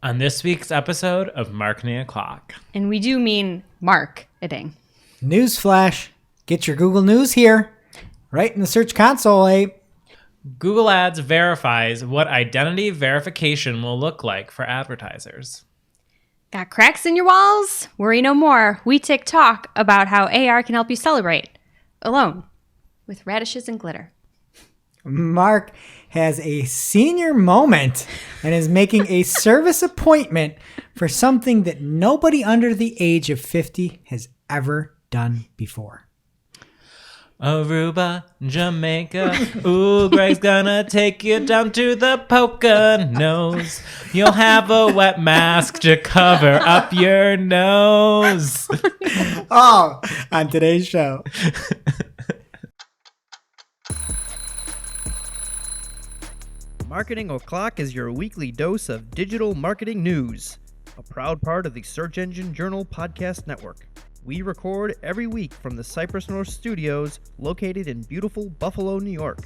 On this week's episode of Marketing O'Clock. And we do mean marketing. Newsflash. Get your Google News here. Right in the search console, eh? Google Ads verifies what identity verification will look like for advertisers. Got cracks in your walls? Worry no more. We talk about how AR can help you celebrate. Alone. With radishes and glitter. Mark has a senior moment and is making a service appointment for something that nobody under the age of 50 has ever done before. Aruba, Jamaica, ooh, Greg's gonna take you down to the Poconos. You'll have a wet mask to cover up your nose. Oh, on today's show. Marketing O'Clock is your weekly dose of digital marketing news, a proud part of the Search Engine Journal Podcast Network. We record every week from the Cypress North Studios, located in beautiful Buffalo, New York.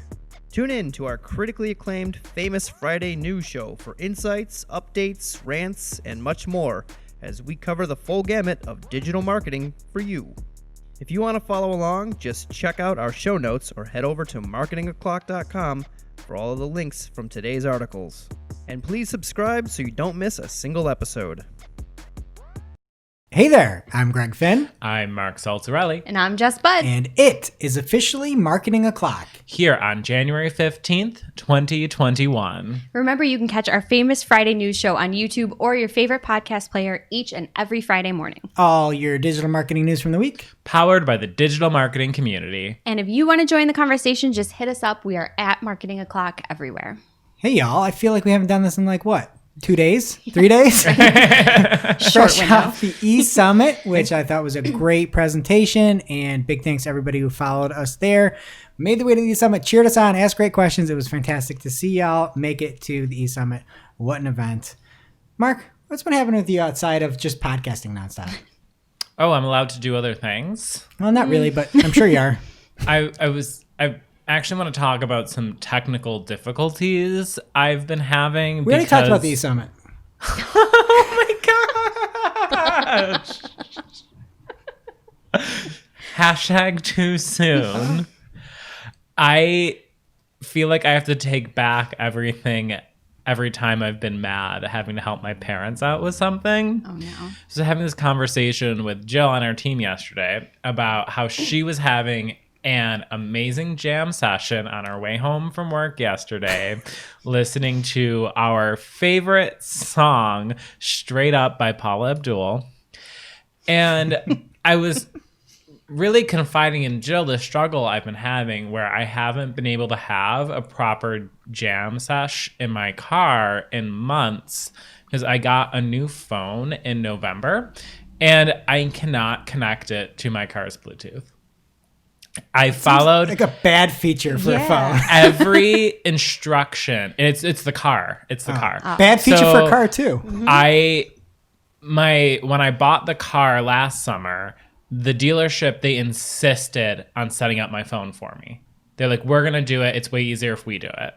Tune in to our critically acclaimed Famous Friday news show for insights, updates, rants, and much more as we cover the full gamut of digital marketing for you. If you want to follow along, just check out our show notes or head over to marketingoclock.com for all of the links from today's articles. And please subscribe so you don't miss a single episode. Hey there, I'm Greg Finn. I'm Mark Saltarelli. And I'm Jess Budd. And it is officially Marketing O'Clock. Here on January 15th, 2021. Remember, you can catch our Famous Friday news show on YouTube or your favorite podcast player each and every Friday morning. All your digital marketing news from the week. Powered by the digital marketing community. And if you want to join the conversation, just hit us up. We are at Marketing O'Clock everywhere. Hey, y'all. I feel like we haven't done this in like, what? 2 days? 3 days? Fresh off the E-Summit, which I thought was a great presentation. And big thanks to everybody who followed us there. Made the way to the E-Summit, cheered us on, asked great questions. It was fantastic to see y'all make it to the E-Summit. What an event. Mark, what's been happening with you outside of just podcasting nonstop? Oh, I'm allowed to do other things? Well, not really, but I'm sure you are. I actually want to talk about some technical difficulties I've been having. We already talked about the E-Summit. Oh my gosh. Hashtag too soon. I feel like I have to take back everything every time I've been mad, having to help my parents out with something. Oh, no. So having this conversation with Jill on our team yesterday about how she was having an amazing jam session on our way home from work yesterday, listening to our favorite song, Straight Up by Paula Abdul. And I was really confiding in Jill the struggle I've been having where I haven't been able to have a proper jam sesh in my car in months because I got a new phone in November and I cannot connect it to my car's Bluetooth. I followed like a bad feacher for a phone. Every instruction. It's the car. It's the car. Bad feature for a car too. When I bought the car last summer, the dealership, they insisted on setting up my phone for me. They're like, we're gonna do it. It's way easier if we do it.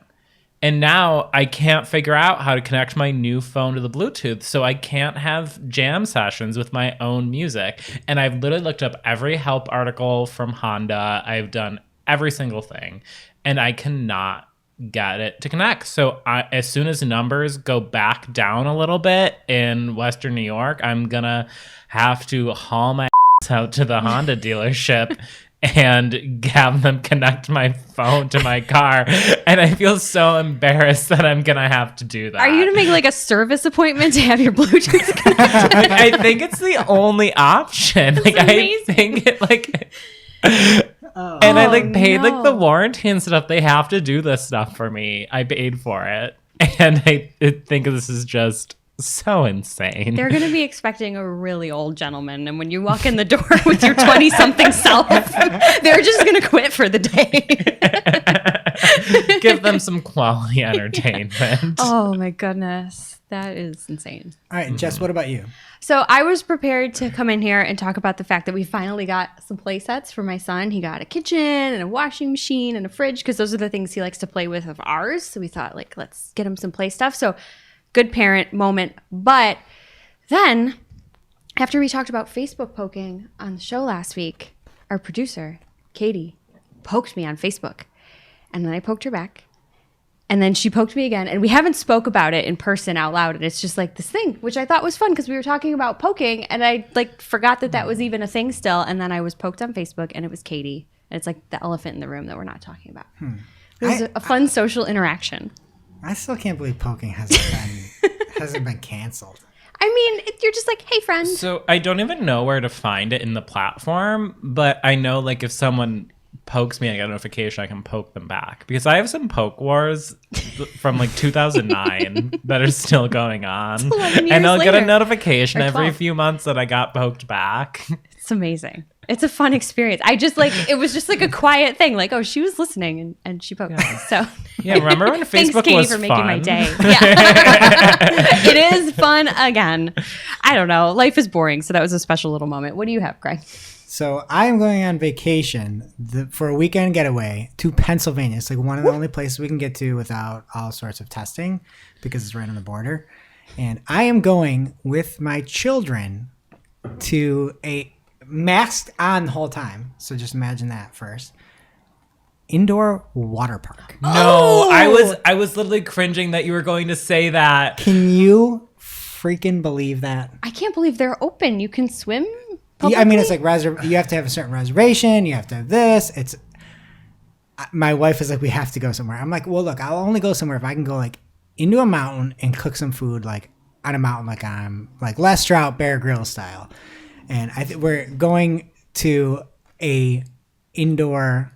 And now I can't figure out how to connect my new phone to the Bluetooth, so I can't have jam sessions with my own music. And I've literally looked up every help article from Honda. I've done every single thing, and I cannot get it to connect. So as soon as numbers go back down a little bit in Western New York, I'm gonna have to haul my ass out to the Honda dealership and have them connect my phone to my car. And I feel so embarrassed that I'm going to have to do that. Are you going to make like a service appointment to have your Bluetooth connected? I think it's the only option. That's like amazing. I think it like and I like paid like the warranty and stuff. They have to do this stuff for me. I paid for it. And I think this is just so insane. They're going to be expecting a really old gentleman, and when you walk in the door with your 20-something self, they're just going to quit for the day. Give them some quality entertainment. Oh my goodness. That is insane. All right, Jess, what about you? So I was prepared to come in here and talk about the fact that we finally got some play sets for my son. He got a kitchen and a washing machine and a fridge because those are the things he likes to play with of ours. So we thought, like, let's get him some play stuff. So good parent moment. But then, after we talked about Facebook poking on the show last week, our producer, Katie, poked me on Facebook. And then I poked her back. And then she poked me again. And we haven't spoke about it in person out loud. And it's just like this thing, which I thought was fun because we were talking about poking. And I like forgot that was even a thing still. And then I was poked on Facebook and it was Katie. And it's like the elephant in the room that we're not talking about. It was a fun social interaction. I still can't believe poking hasn't been canceled. I mean, you're just like, hey, friend. So I don't even know where to find it in the platform, but I know like if someone pokes me and I get a notification, I can poke them back. Because I have some poke wars from like 2009 that are still going on. 11 And I'll years get a later. notification Or every 12. few months that I got poked back. It's amazing. It's a fun experience. I just like, it was just like a quiet thing. Like, oh, she was listening and she poked me. So Yeah, remember when thanks, Facebook Katie, was for making fun? my day. Yeah. It is fun again. I don't know. Life is boring. So that was a special little moment. What do you have, Greg? So I'm going on vacation for a weekend getaway to Pennsylvania. It's like one of the only places we can get to without all sorts of testing because it's right on the border. And I am going with my children to a masked on the whole time. So just imagine that first. Indoor water park. No, I was literally cringing that you were going to say that. Can you freaking believe that? I can't believe they're open. You can swim. Yeah, I mean, it's publicly? like you have to have a certain reservation. You have to have this. My wife is like, we have to go somewhere. I'm like, well, look, I'll only go somewhere if I can go like into a mountain and cook some food like on a mountain, like I'm like Les Stroud, Bear Grylls style. And we're going to a indoor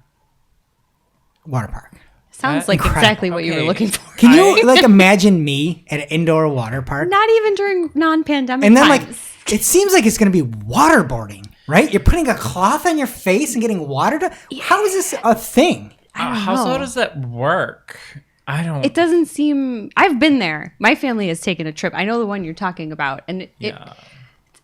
water park. Sounds like Incredible. exactly what you were Okay. looking for. Can you like imagine me at an indoor water park? Not even during non-pandemic And then times. like, it seems like it's going to be waterboarding, right? You're putting a cloth on your face and getting water to. How is this a thing? How know. does that work? I don't. It doesn't seem. I've been there. My family has taken a trip. I know the one you're talking about, and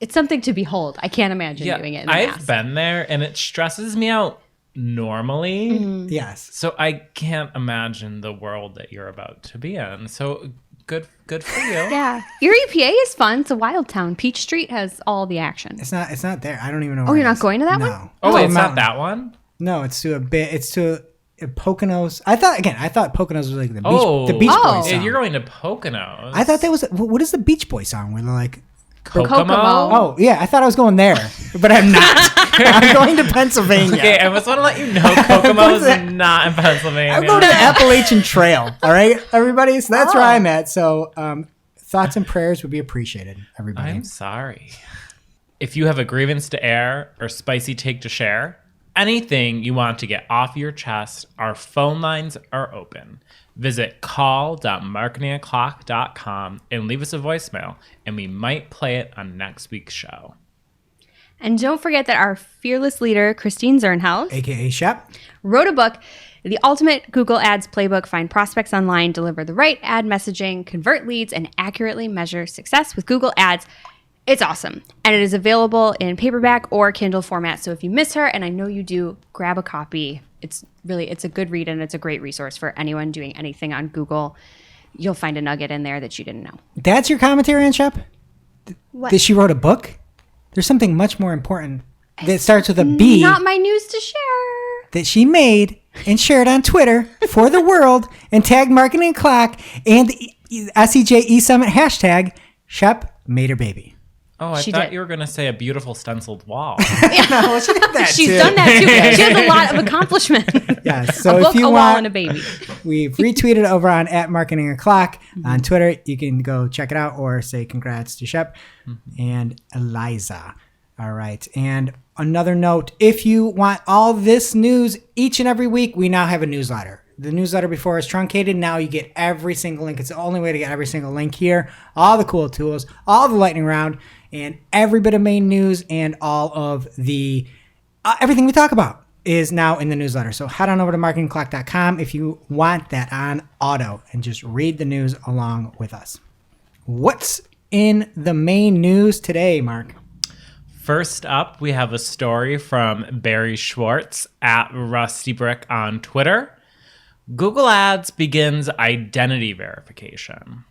it's something to behold. I can't imagine doing it in the I've mask. been there, and it stresses me out normally. Yes. So I can't imagine the world that you're about to be in. So good for you. Yeah, Erie, PA is fun. It's a wild town. Peach Street has all the action. It's not there. I don't even know. Oh, where you're it not is. going to that no. one? Oh, wait, it's mountain. not that one? No, it's to Poconos. I thought Poconos was like the Oh, Beach Oh. Boys song. You're going to Poconos. I thought that was what is the Beach Boy song where they're like, Kokomo? oh yeah, I thought I was going there, but I'm not. I'm going to Pennsylvania. Okay, I just want to let you know Kokomo is not in Pennsylvania. I'm going to the Appalachian Trail. All right, everybody. So that's where I'm at. So thoughts and prayers would be appreciated, everybody. I'm sorry. If you have a grievance to air or spicy take to share, anything you want to get off your chest, our phone lines are open. Visit call.marketingoclock.com and leave us a voicemail, and we might play it on next week's show. And don't forget that our fearless leader, Christine Zernhaus, AKA Shep. wrote a book, The Ultimate Google Ads Playbook. Find prospects online, deliver the right ad messaging, convert leads, and accurately measure success with Google Ads. It's awesome. And it is available in paperback or Kindle format. So if you miss her, and I know you do, grab a copy. It's a good read and it's a great resource for anyone doing anything on Google. You'll find a nugget in there that you didn't know. That's your commentary on Shep? What? That she wrote a book? There's something much more important that starts with a B Not my news to share. that she made and shared on Twitter for the world and tagged Marketing Clock and the SEJ eSummit hashtag. Shep made her baby. Oh, I She thought did. you were going to say a beautiful stenciled wall. No, she did that She's too. done that too. She has a lot of accomplishment. Yeah, so A if book, you a wall, want, and a baby. we've retweeted over on @marketingoclock on Twitter. You can go check it out or say congrats to Shep and Eliza. All right. And another note, if you want all this news each and every week, we now have a newsletter. The newsletter before is truncated. Now you get every single link. It's the only way to get every single link here. All the cool tools, all the lightning round, and every bit of main news and all of the everything we talk about is now in the newsletter. So head on over to marketingclock.com if you want that on auto and just read the news along with us. What's in the main news today, Mark? First up, we have a story from Barry Schwartz at RustyBrick on Twitter. Google Ads begins identity verification.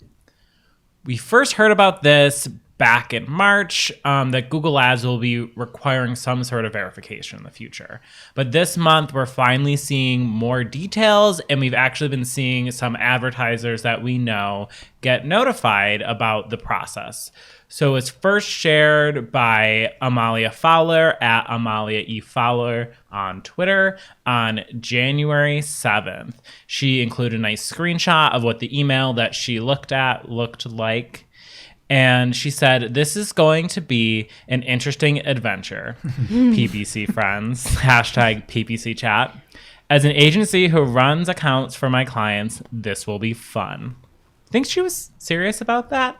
we first heard about this back in March, that Google Ads will be requiring some sort of verification in the future. But this month, we're finally seeing more details, and we've actually been seeing some advertisers that we know get notified about the process. So it's first shared by Amalia Fowler at Amalia E. Fowler on Twitter on January 7th. She included a nice screenshot of what the email that she looked at looked like. And she said, "This is going to be an interesting adventure, PPC friends, hashtag PPC chat. As an agency who runs accounts for my clients, this will be fun." Think she was serious about that?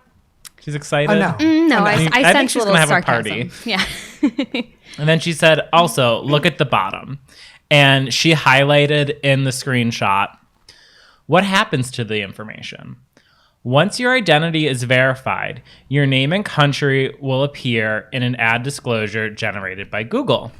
She's excited? Oh, no. No, I think sense she's a little gonna have a sarcasm. party. Yeah. And then she said, also, look at the bottom. And she highlighted in the screenshot, what happens to the information? Once your identity is verified, your name and country will appear in an ad disclosure generated by Google.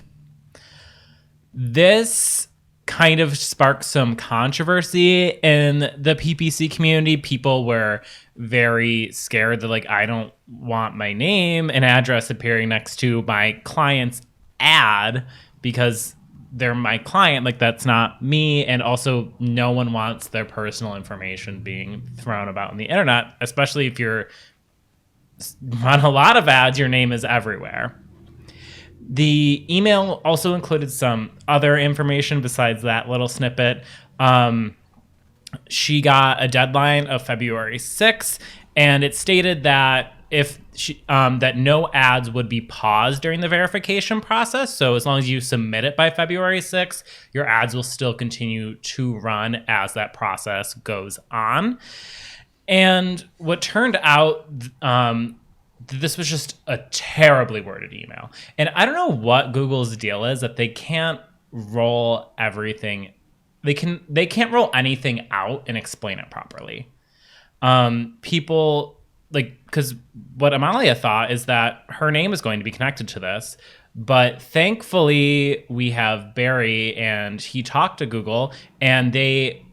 This kind of sparked some controversy in the PPC community. People were very scared that, like, I don't want my name and address appearing next to my client's ad because they're my client. Like, that's not me. And also, no one wants their personal information being thrown about on the internet, especially if you're on a lot of ads, your name is everywhere. The email also included some other information besides that little snippet. She got a deadline of February 6th, and it stated that that no ads would be paused during the verification process. So as long as you submit it by February 6th, your ads will still continue to run as that process goes on. And what turned out, this was just a terribly worded email. And I don't know what Google's deal is, that they can't roll everything. They can't roll anything out and explain it properly. People, like, because what Amalia thought is that her name is going to be connected to this. But thankfully, we have Barry, and he talked to Google, and they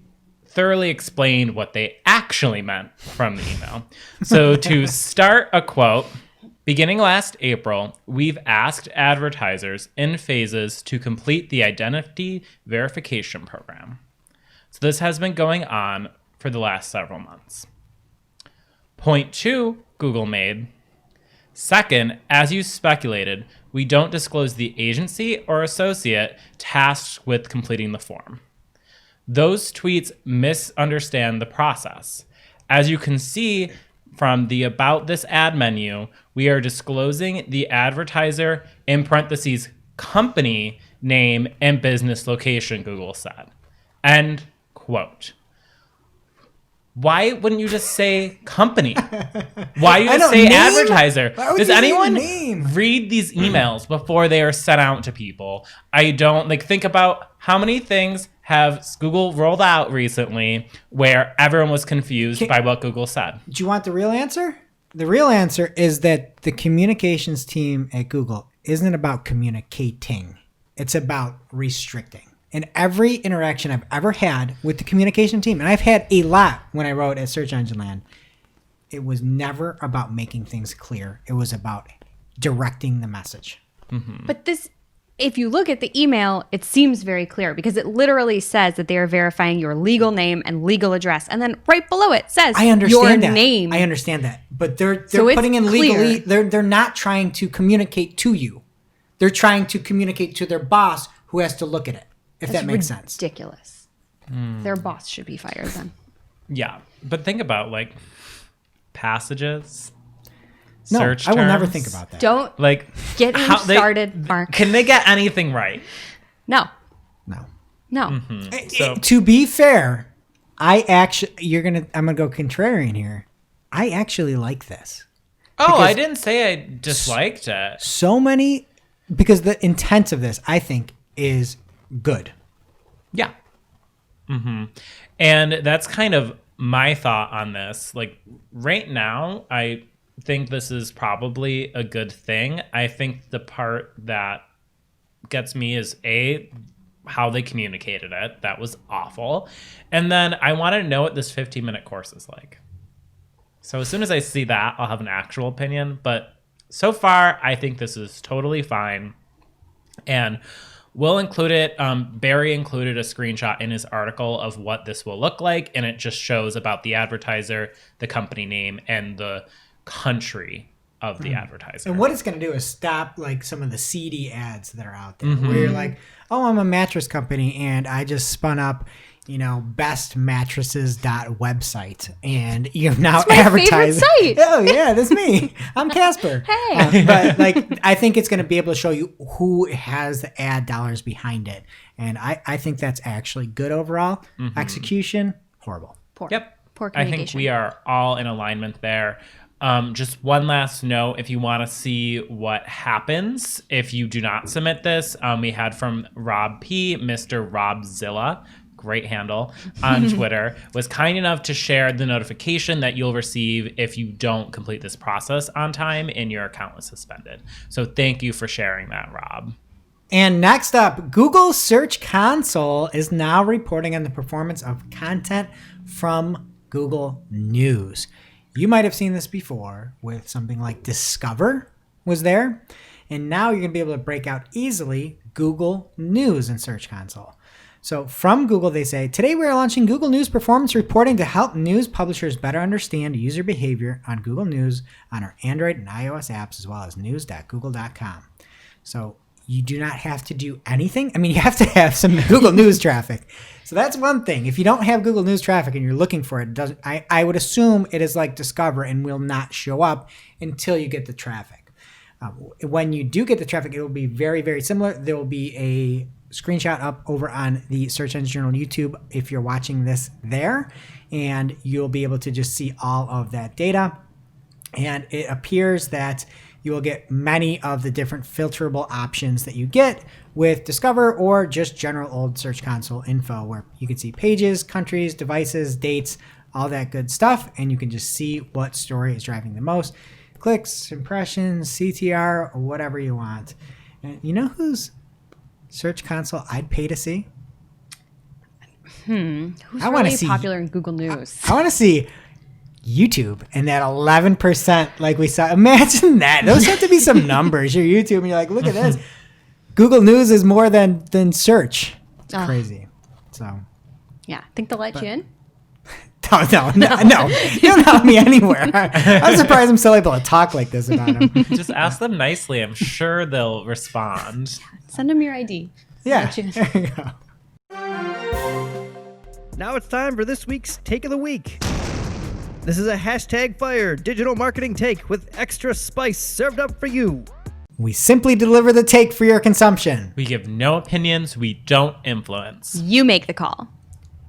thoroughly explained what they actually meant from the email. So to start a quote, beginning last April, we've asked advertisers in phases to complete the identity verification program. So this has been going on for the last several months. Point 2, Google made. Second, as you speculated, we don't disclose the agency or associate tasked with completing the form. Those tweets misunderstand the process. As you can see from the About This ad menu, we are disclosing the advertiser in parentheses company name and business location, Google said. End quote. Why wouldn't you just say company? Why do you just say name? advertiser? Why would Does you say anyone name? read these emails before they are sent out to people? I don't. Like, think about how many things have Google rolled out recently where everyone was confused by what Google said. Do you want the real answer? The real answer is that the communications team at Google isn't about communicating. It's about restricting. And every interaction I've ever had with the communication team, and I've had a lot when I wrote at Search Engine Land, it was never about making things clear. It was about directing the message. Mm-hmm. But this, if you look at the email, it seems very clear because it literally says that they are verifying your legal name and legal address. And then right below it says I understand your that. name. I understand that. But they're So it's putting in clear. legally, they're not trying to communicate to you. They're trying to communicate to their boss who has to look at it, if that makes sense. Ridiculous. Their boss should be fired then. Yeah, but think about, like, passages, No, search I will never terms. think about that. Don't Like, get him how they- started, Mark. Can they get anything right? No. No. No. So- To be fair, I'm gonna go contrarian here. I actually like this. Oh, Because I didn't say I disliked it. So many, because the intent of this, I think, is good. Yeah. And that's kind of my thought on this. Like, right now, I think this is probably a good thing. I think the part that gets me is how they communicated it. That was awful. And then I want to know what this 15-minute course is like. So as soon as I see that, I'll have an actual opinion. But so far, I think this is totally fine. And we'll include it. Barry included a screenshot in his article of what this will look like. And it just shows about the advertiser, the company name, and the country of the advertiser. And what it's going to do is stop like some of the seedy ads that are out there where you're like, oh, I'm a mattress company and I just spun up, bestmattresses.website and you've now advertised. Favorite site. Oh yeah, that's me. I'm Casper. Hey. But like, I think it's going to be able to show you who has the ad dollars behind it. And I think that's actually good overall. Execution, horrible. Poor. Yep. Poor I think communication. we are all in alignment there. Just one last note, if you want to see what happens if you do not submit this, we had from Rob P, Mr. Robzilla, great handle, on Twitter, was kind enough to share the notification that you'll receive if you don't complete this process on time and your account was suspended. So thank you for sharing that, Rob. And next up, Google Search Console is now reporting on the performance of content from Google News. You might have seen this before with something like Discover was there. And now you're going to be able to break out easily Google News in Search Console. So from Google, they say, today we are launching Google News Performance Reporting to help news publishers better understand user behavior on Google News on our Android and iOS apps, as well as news.google.com. So you do not have to do anything. I mean, you have to have some Google News traffic. So that's one thing. If you don't have Google News traffic and you're looking for it, I would assume it is like Discover and will not show up until you get the traffic. When you do get the traffic, it will be very, very similar. There will be a screenshot up over on the Search Engine Journal YouTube if you're watching this there, and you'll be able to just see all of that data. And it appears that you will get many of the different filterable options that you get with Discover or just general old Search Console info, where you can see pages, countries, devices, dates, all that good stuff. And you can just see what story is driving the most. Clicks, impressions, CTR, or whatever you want. And you know whose Search Console I'd pay to see? Who's I wanna really see- popular in Google News? I want to see YouTube and that 11% like we saw. Imagine that. Those have to be some numbers. You're YouTube and you're like, look at this. Google News is more than search. It's crazy. So Yeah. Think they'll let you in? no. You don't have me anywhere. I'm surprised I'm still able to talk like this about them. Just ask them nicely. I'm sure they'll respond. Send them your ID. Yeah. Let you in. There you go. Now it's time for this week's Take of the Week. This is a #fire digital marketing take with extra spice served up for you. We simply deliver the take for your consumption. We give no opinions. We don't influence. You make the call.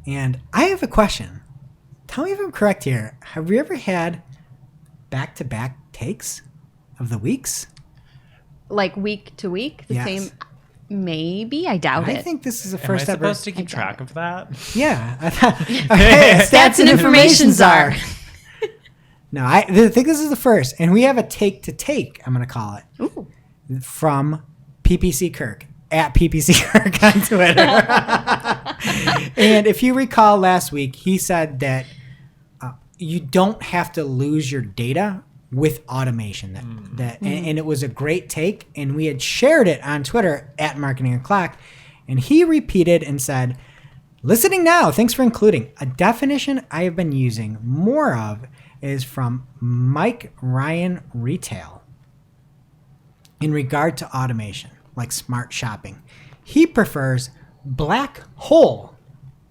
And I have a question. Tell me if I'm correct here. Have we ever had back-to-back takes of the weeks? Like week to week? The Yes. same? Maybe. I doubt I it. think this is the Am I first ever. supposed to keep I track doubt of that? Yeah. Hey, Stats and information czar. No, I think this is the first. And we have a take to take, I'm going to call it, Ooh. from PPC Kirk, at PPC Kirk on Twitter. And if you recall last week, he said that you don't have to lose your data with automation. And it was a great take. And we had shared it on Twitter at Marketing O'Clock. And he repeated and said, listening now, thanks for including. A definition I have been using more of is from Mike Ryan Retail in regard to automation, like smart shopping. He prefers black hole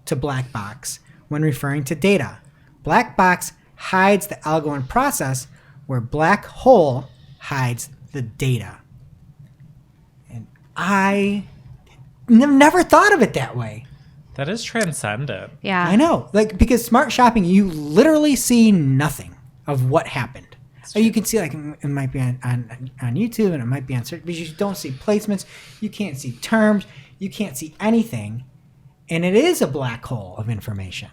to black box when referring to data. Black box hides the algo and process, where black hole hides the data. And I never thought of it that way. That is transcendent. Yeah. I know, like, because smart shopping, you literally see nothing of what happened. So you can see, like, it might be on YouTube and it might be on search, but you don't see placements. You can't see terms. You can't see anything. And it is a black hole of information.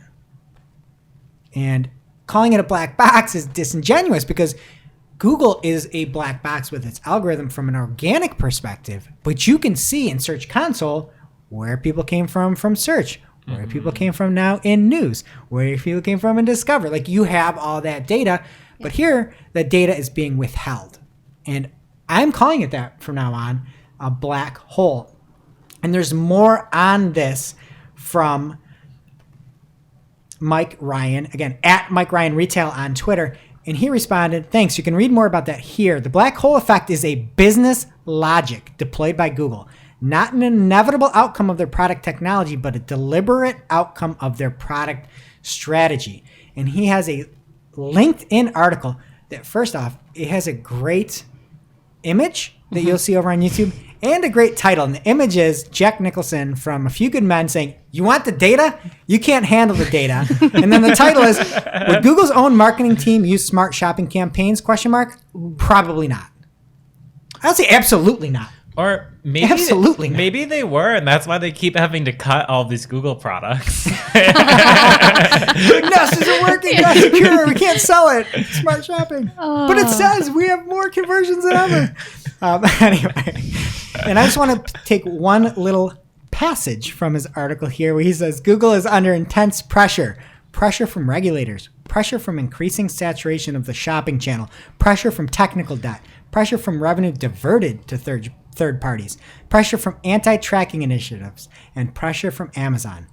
And calling it a black box is disingenuous because Google is a black box with its algorithm from an organic perspective, but you can see in Search Console where people came from search, where people came from now in news, where people came from in Discover. Like, you have all that data, But here, the data is being withheld. And I'm calling it that from now on, a black hole. And there's more on this from Mike Ryan, again, at Mike Ryan Retail on Twitter. And he responded, thanks, you can read more about that here. The black hole effect is a business logic deployed by Google, not an inevitable outcome of their product technology, but a deliberate outcome of their product strategy. And he has a LinkedIn article that, first off, it has a great image that you'll see over on YouTube and a great title. And the image is Jack Nicholson from A Few Good Men saying, you want the data? You can't handle the data. And then the title is, would Google's own marketing team use smart shopping campaigns? ? Probably not. I'll say absolutely not. Or maybe Absolutely not. maybe they were, and that's why they keep having to cut all these Google products. No, this isn't working. Not secure. We can't sell it. Smart shopping. But it says we have more conversions than ever. Anyway, and I just want to take one little passage from his article here where he says, Google is under intense pressure. Pressure from regulators. Pressure from increasing saturation of the shopping channel. Pressure from technical debt. Pressure from revenue diverted to third parties, pressure from anti-tracking initiatives, and pressure from Amazon.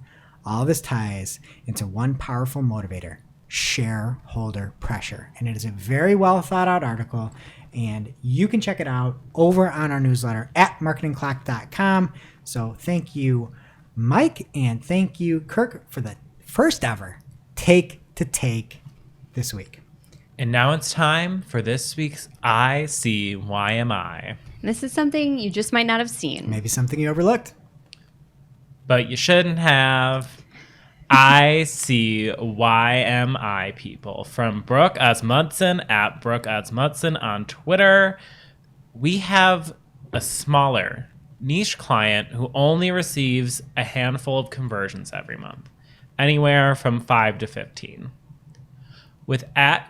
All this ties into one powerful motivator, shareholder pressure. And it is a very well thought out article, and you can check it out over on our newsletter at marketingclock.com. So thank you, Mike, and thank you, Kirk, for the first ever Take to Take this week. And now it's time for this week's I See Why Am I. This is something you just might not have seen. Maybe something you overlooked. But you shouldn't have. I see why am I, people. From Brooke Asmundsen at Brooke Asmundsen on Twitter. We have a smaller niche client who only receives a handful of conversions every month, anywhere from 5 to 15. With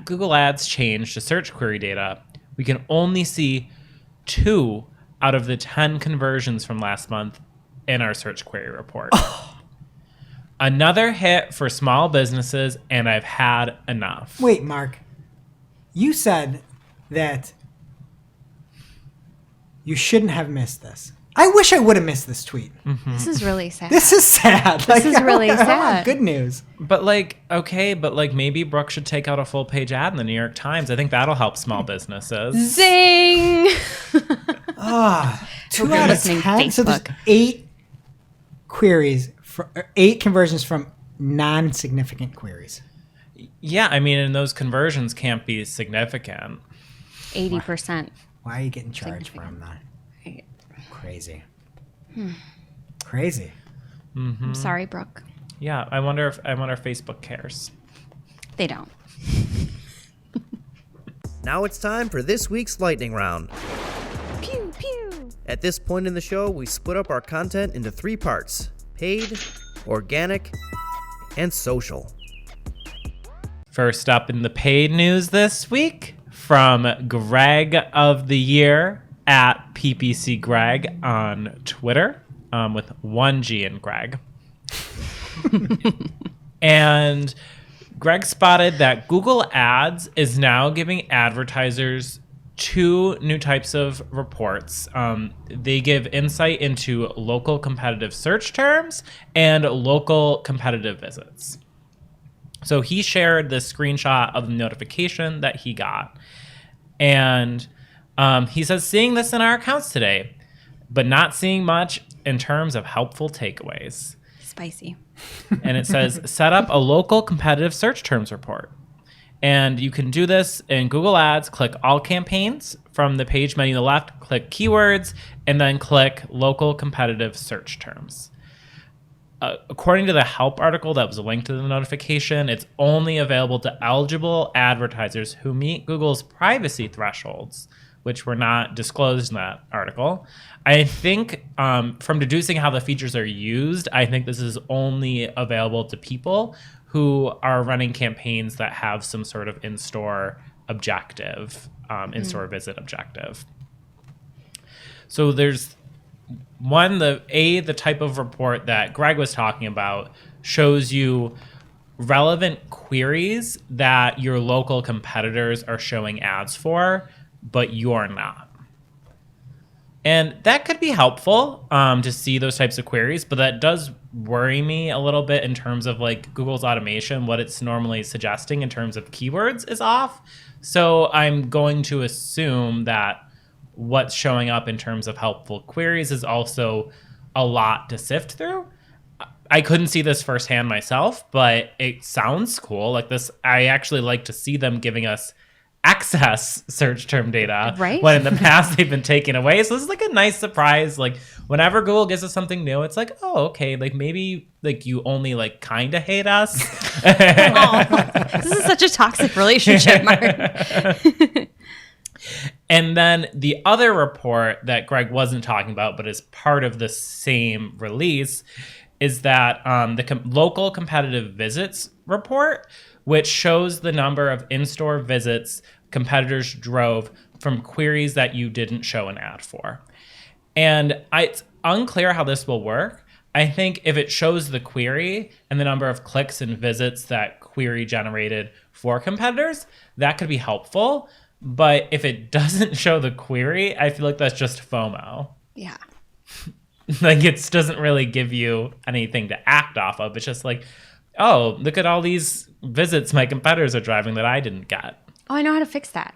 Google Ads change to search query data, we can only see 2 out of the 10 conversions from last month in our search query report. Another hit for small businesses, and I've had enough. Wait, Mark. You said that you shouldn't have missed this. I wish I would have missed this tweet. This is really sad. This is sad. This is really I want sad. good news. But maybe Brooke should take out a full page ad in the New York Times. I think that'll help small businesses. Zing! 2 Hope you're out of listening, 10. So there's Facebook. 8 queries, 8 conversions from non-significant queries. Yeah, I mean, and those conversions can't be significant. 80%. Why are you getting charged for them, though? Crazy. Crazy. I'm sorry, Brooke. Yeah, I wonder if Facebook cares. They don't. Now it's time for this week's lightning round. Pew, pew. At this point in the show, we split up our content into 3 parts: paid, organic, and social. First up in the paid news this week, from Greg of the Year at PPC Greg on Twitter, with 1 G in Greg. And Greg spotted that Google Ads is now giving advertisers 2 new types of reports. They give insight into local competitive search terms and local competitive visits. So he shared this screenshot of the notification that he got. And he says, seeing this in our accounts today, but not seeing much in terms of helpful takeaways. Spicy. And it says, set up a local competitive search terms report. And you can do this in Google Ads. Click all campaigns. From the page menu on the left, click keywords, and then click local competitive search terms. According to the help article that was linked to the notification, it's only available to eligible advertisers who meet Google's privacy thresholds, which were not disclosed in that article. I think from deducing how the features are used, I think this is only available to people who are running campaigns that have some sort of in-store objective, in-store visit objective. So there's one, the type of report that Greg was talking about shows you relevant queries that your local competitors are showing ads for, but you're not. And that could be helpful to see those types of queries, but that does worry me a little bit in terms of like Google's automation. What it's normally suggesting in terms of keywords is off. So I'm going to assume that what's showing up in terms of helpful queries is also a lot to sift through. I couldn't see this firsthand myself, but it sounds cool. Like this, I actually like to see them giving us access search term data, right? When in the past they've been taken away. So this is like a nice surprise. Like whenever Google gives us something new, it's like, oh, okay, like maybe like you only like kind of hate us. This is such a toxic relationship, Mark. And then the other report that Greg wasn't talking about, but is part of the same release, is that the local competitive visits report, which shows the number of in-store visits competitors drove from queries that you didn't show an ad for. And it's unclear how this will work. I think if it shows the query and the number of clicks and visits that query generated for competitors, that could be helpful. But if it doesn't show the query, I feel like that's just FOMO. Yeah. Like it doesn't really give you anything to act off of. It's just like, oh, look at all these visits my competitors are driving that I didn't get. Oh, I know how to fix that.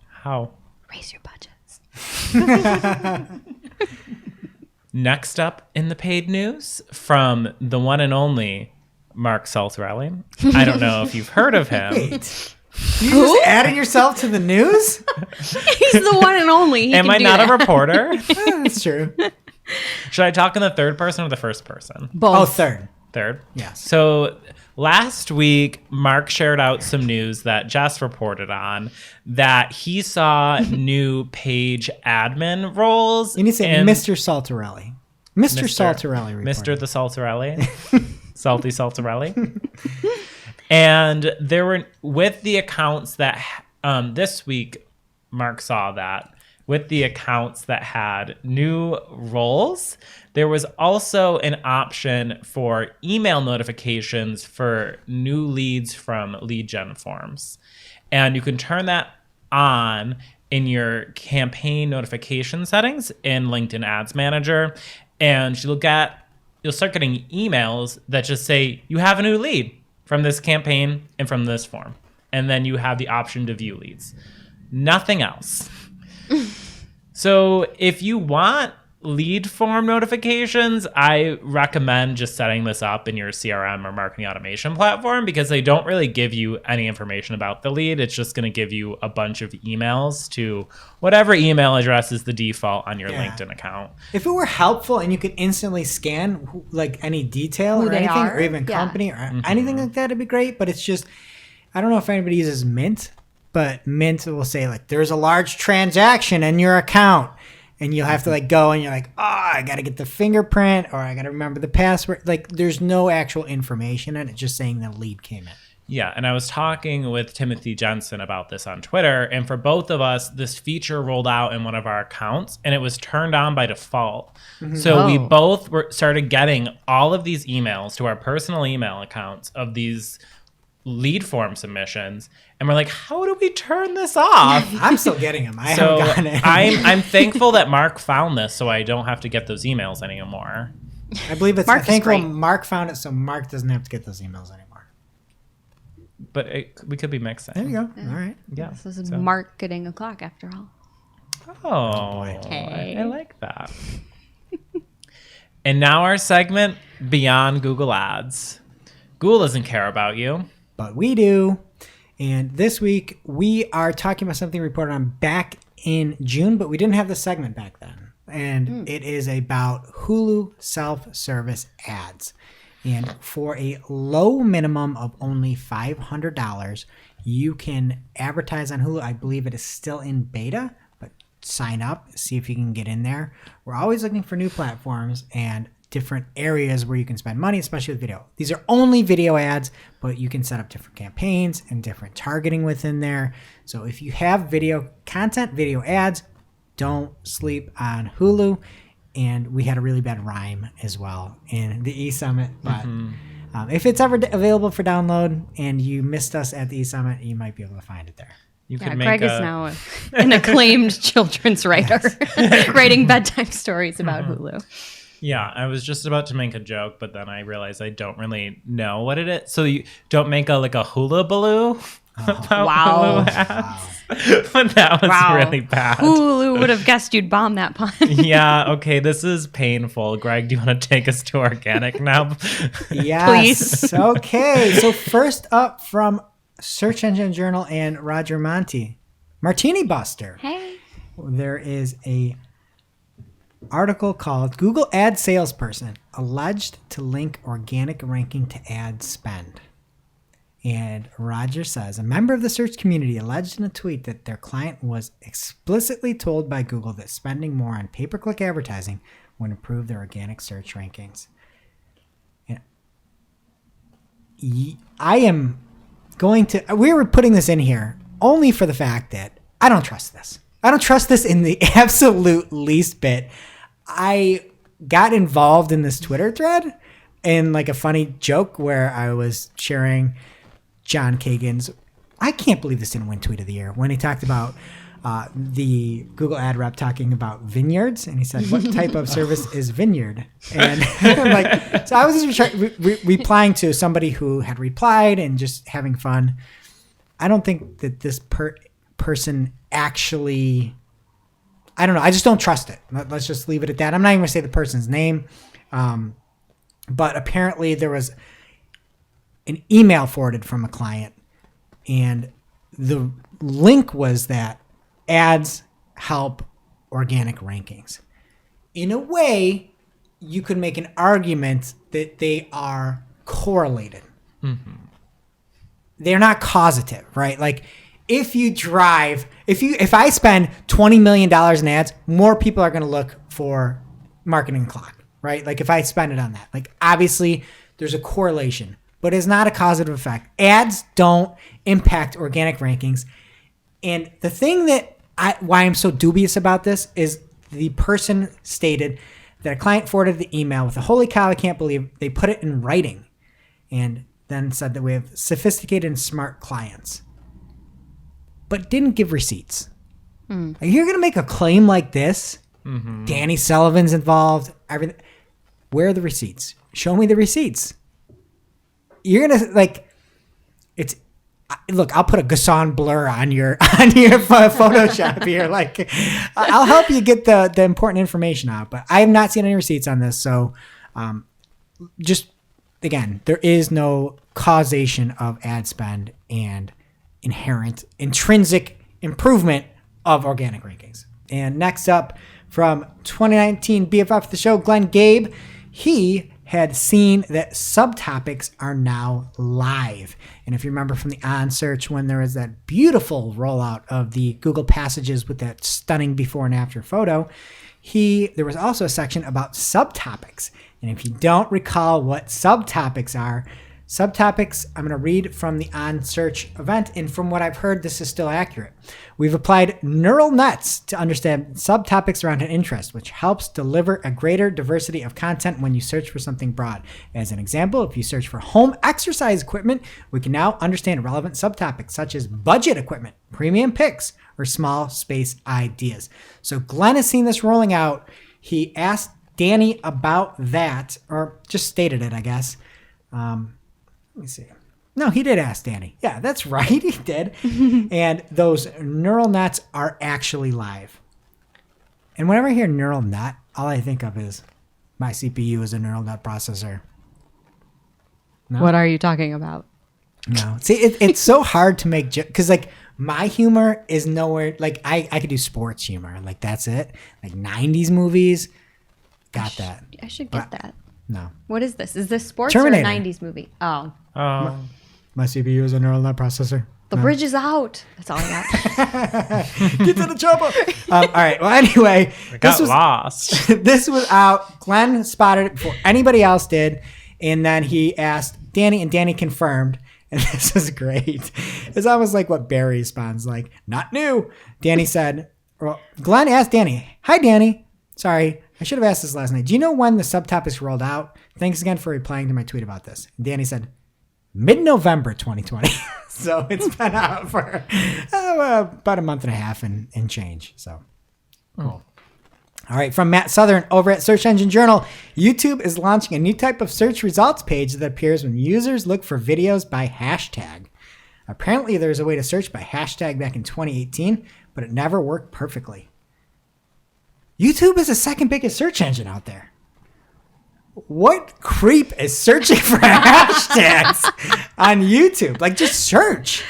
How? Raise your budgets. Next up in the paid news from the one and only Mark Saltarelli. I don't know if you've heard of him. Wait. You just added yourself to the news? He's the one and only. Am I not a reporter? That's true. Should I talk in the third person or the first person? Both. Oh, third. Third? Yes. So last week, Mark shared out some news that Jess reported on, that he saw new page admin roles. You need to say in- Mr. Saltarelli. Mr. Saltarelli reported. Mr. the Saltarelli. Salty Saltarelli. And there were, with the accounts that, this week, Mark saw that, with the accounts that had new roles, there was also an option for email notifications for new leads from lead gen forms. And you can turn that on in your campaign notification settings in LinkedIn Ads Manager. And you'll start getting emails that just say, you have a new lead from this campaign and from this form. And then you have the option to view leads. Nothing else. So if you want lead form notifications, I recommend just setting this up in your CRM or marketing automation platform, because they don't really give you any information about the lead. It's just going to give you a bunch of emails to whatever email address is the default on your LinkedIn account. If it were helpful and you could instantly scan like any detail Who or they anything, are, or even company or anything like that, it'd be great. But it's just, I don't know if anybody uses Mint, but Mint will say like, there's a large transaction in your account. And you'll have to like go and you're like, oh, I got to get the fingerprint or I got to remember the password. Like there's no actual information and it's just saying the lead came in. Yeah, and I was talking with Timothy Jensen about this on Twitter, and for both of us, this feature rolled out in one of our accounts, and it was turned on by default. Mm-hmm. So we both started getting all of these emails to our personal email accounts of these lead form submissions, and we're like, how do we turn this off? I'm still getting them. I haven't gotten it. I'm thankful that Mark found this, so I don't have to get those emails anymore. I believe it's Mark thankful Mark found it, so Mark doesn't have to get those emails anymore. But we could be mixing. There you go. All right. Yeah. This is marketing o'clock after all. Oh, boy. Okay. I like that. And now our segment, Beyond Google Ads. Google doesn't care about you. But we do. And this week, we are talking about something reported on back in June, but we didn't have the segment back then. And it is about Hulu Self-Service Ads. And for a low minimum of only $500, you can advertise on Hulu. I believe it is still in beta, but sign up, see if you can get in there. We're always looking for new platforms and different areas where you can spend money, especially with video. These are only video ads, but you can set up different campaigns and different targeting within there. So if you have video content, video ads, don't sleep on Hulu. And we had a really bad rhyme as well in the eSummit, but If it's ever available for download and you missed us at the eSummit, you might be able to find it there. You Yeah, could make Greg is now an acclaimed children's writer, writing bedtime stories about Hulu. Yeah, I was just about to make a joke, but then I realized I don't really know what it is. So you don't make a hula baloo about Wow. Hulu ads? But that was really bad. Hulu would have guessed you'd bomb that pun. Yeah, okay, this is painful. Greg, do you want to take us to organic now? Yes. Okay. So first up from Search Engine Journal and Roger Martini Buster. Hey. There is a article called Google Ad Salesperson Alleged to Link Organic Ranking to Ad Spend. And Roger says, a member of the search community alleged in a tweet that their client was explicitly told by Google that spending more on pay-per-click advertising would improve their organic search rankings. And I am going to, we were putting this in here only for the fact that I don't trust this. I don't trust this in the absolute least bit. I got involved in this Twitter thread in like a funny joke where I was sharing John Kagan's, I can't believe this didn't win Tweet of the Year, when he talked about the Google ad rep talking about vineyards. And he said, what type of service is vineyard? And like, so I was just replying to somebody who had replied and just having fun. I don't think that this person actually, I don't know. I just don't trust it. Let's just leave it at that. I'm not even going to say the person's name. But apparently there was an email forwarded from a client, and the link was that ads help organic rankings. In a way, you could make an argument that they are correlated. Mm-hmm. They're not causative, right? Like, if I spend $20 million in ads, more people are going to look for Marketing Clock, right? Like if I spend it on that, like obviously there's a correlation, but it's not a causative effect. Ads don't impact organic rankings. And the thing that why I'm so dubious about this is the person stated that a client forwarded the email with a holy cow, I can't believe they put it in writing, and then said that we have sophisticated and smart clients, but didn't give receipts. Like, you're going to make a claim like this. Mm-hmm. Danny Sullivan's involved. Everything. Where are the receipts? Show me the receipts. You're going to look, I'll put a Gasson blur on your Photoshop here. Like, I'll help you get the important information out, but I have not seen any receipts on this. So just, again, there is no causation of ad spend and intrinsic improvement of organic rankings. And next up, from 2019 BFF the show, Glenn Gabe, he had seen that subtopics are now live. And if you remember from the On Search, when there was that beautiful rollout of the Google Passages with that stunning before and after photo, there was also a section about subtopics. And if you don't recall what subtopics are, I'm going to read from the On Search event, and from what I've heard, this is still accurate. We've applied neural nets to understand subtopics around an interest, which helps deliver a greater diversity of content when you search for something broad. As an example, if you search for home exercise equipment, we can now understand relevant subtopics such as budget equipment, premium picks, or small space ideas. So Glenn has seen this rolling out. He asked Danny about that, or just stated it, I guess. Let me see. No, he did ask Danny. Yeah, that's right. He did. And those neural nets are actually live. And whenever I hear neural net, all I think of is my CPU is a neural net processor. No? What are you talking about? No. See, it's so hard to make because like my humor is nowhere. Like I could do sports humor. Like that's it. Like 90s movies. Got that. I should get that. No. What is this? Is this sports Terminator. or a 90s movie? Oh. My CPU is a neural net processor. The bridge is out. That's all I got. Get to the chopper. All right. Well, anyway, Got lost. This was out. Glenn spotted it before anybody else did. And then he asked Danny, and Danny confirmed. And this is great. It's almost like what Barry responds like, not new. Danny said, well, Glenn asked Danny, hi, Danny. Sorry, I should have asked this last night. Do you know when the subtopics rolled out? Thanks again for replying to my tweet about this. And Danny said, mid-November 2020. So it's been out for about a month and a half and change. So cool. All right, from Matt Southern over at Search Engine Journal, YouTube is launching a new type of search results page that appears when users look for videos by hashtag. Apparently, there's a way to search by hashtag back in 2018, but it never worked perfectly. YouTube is the second biggest search engine out there. What creep is searching for hashtags on YouTube? Like, just search.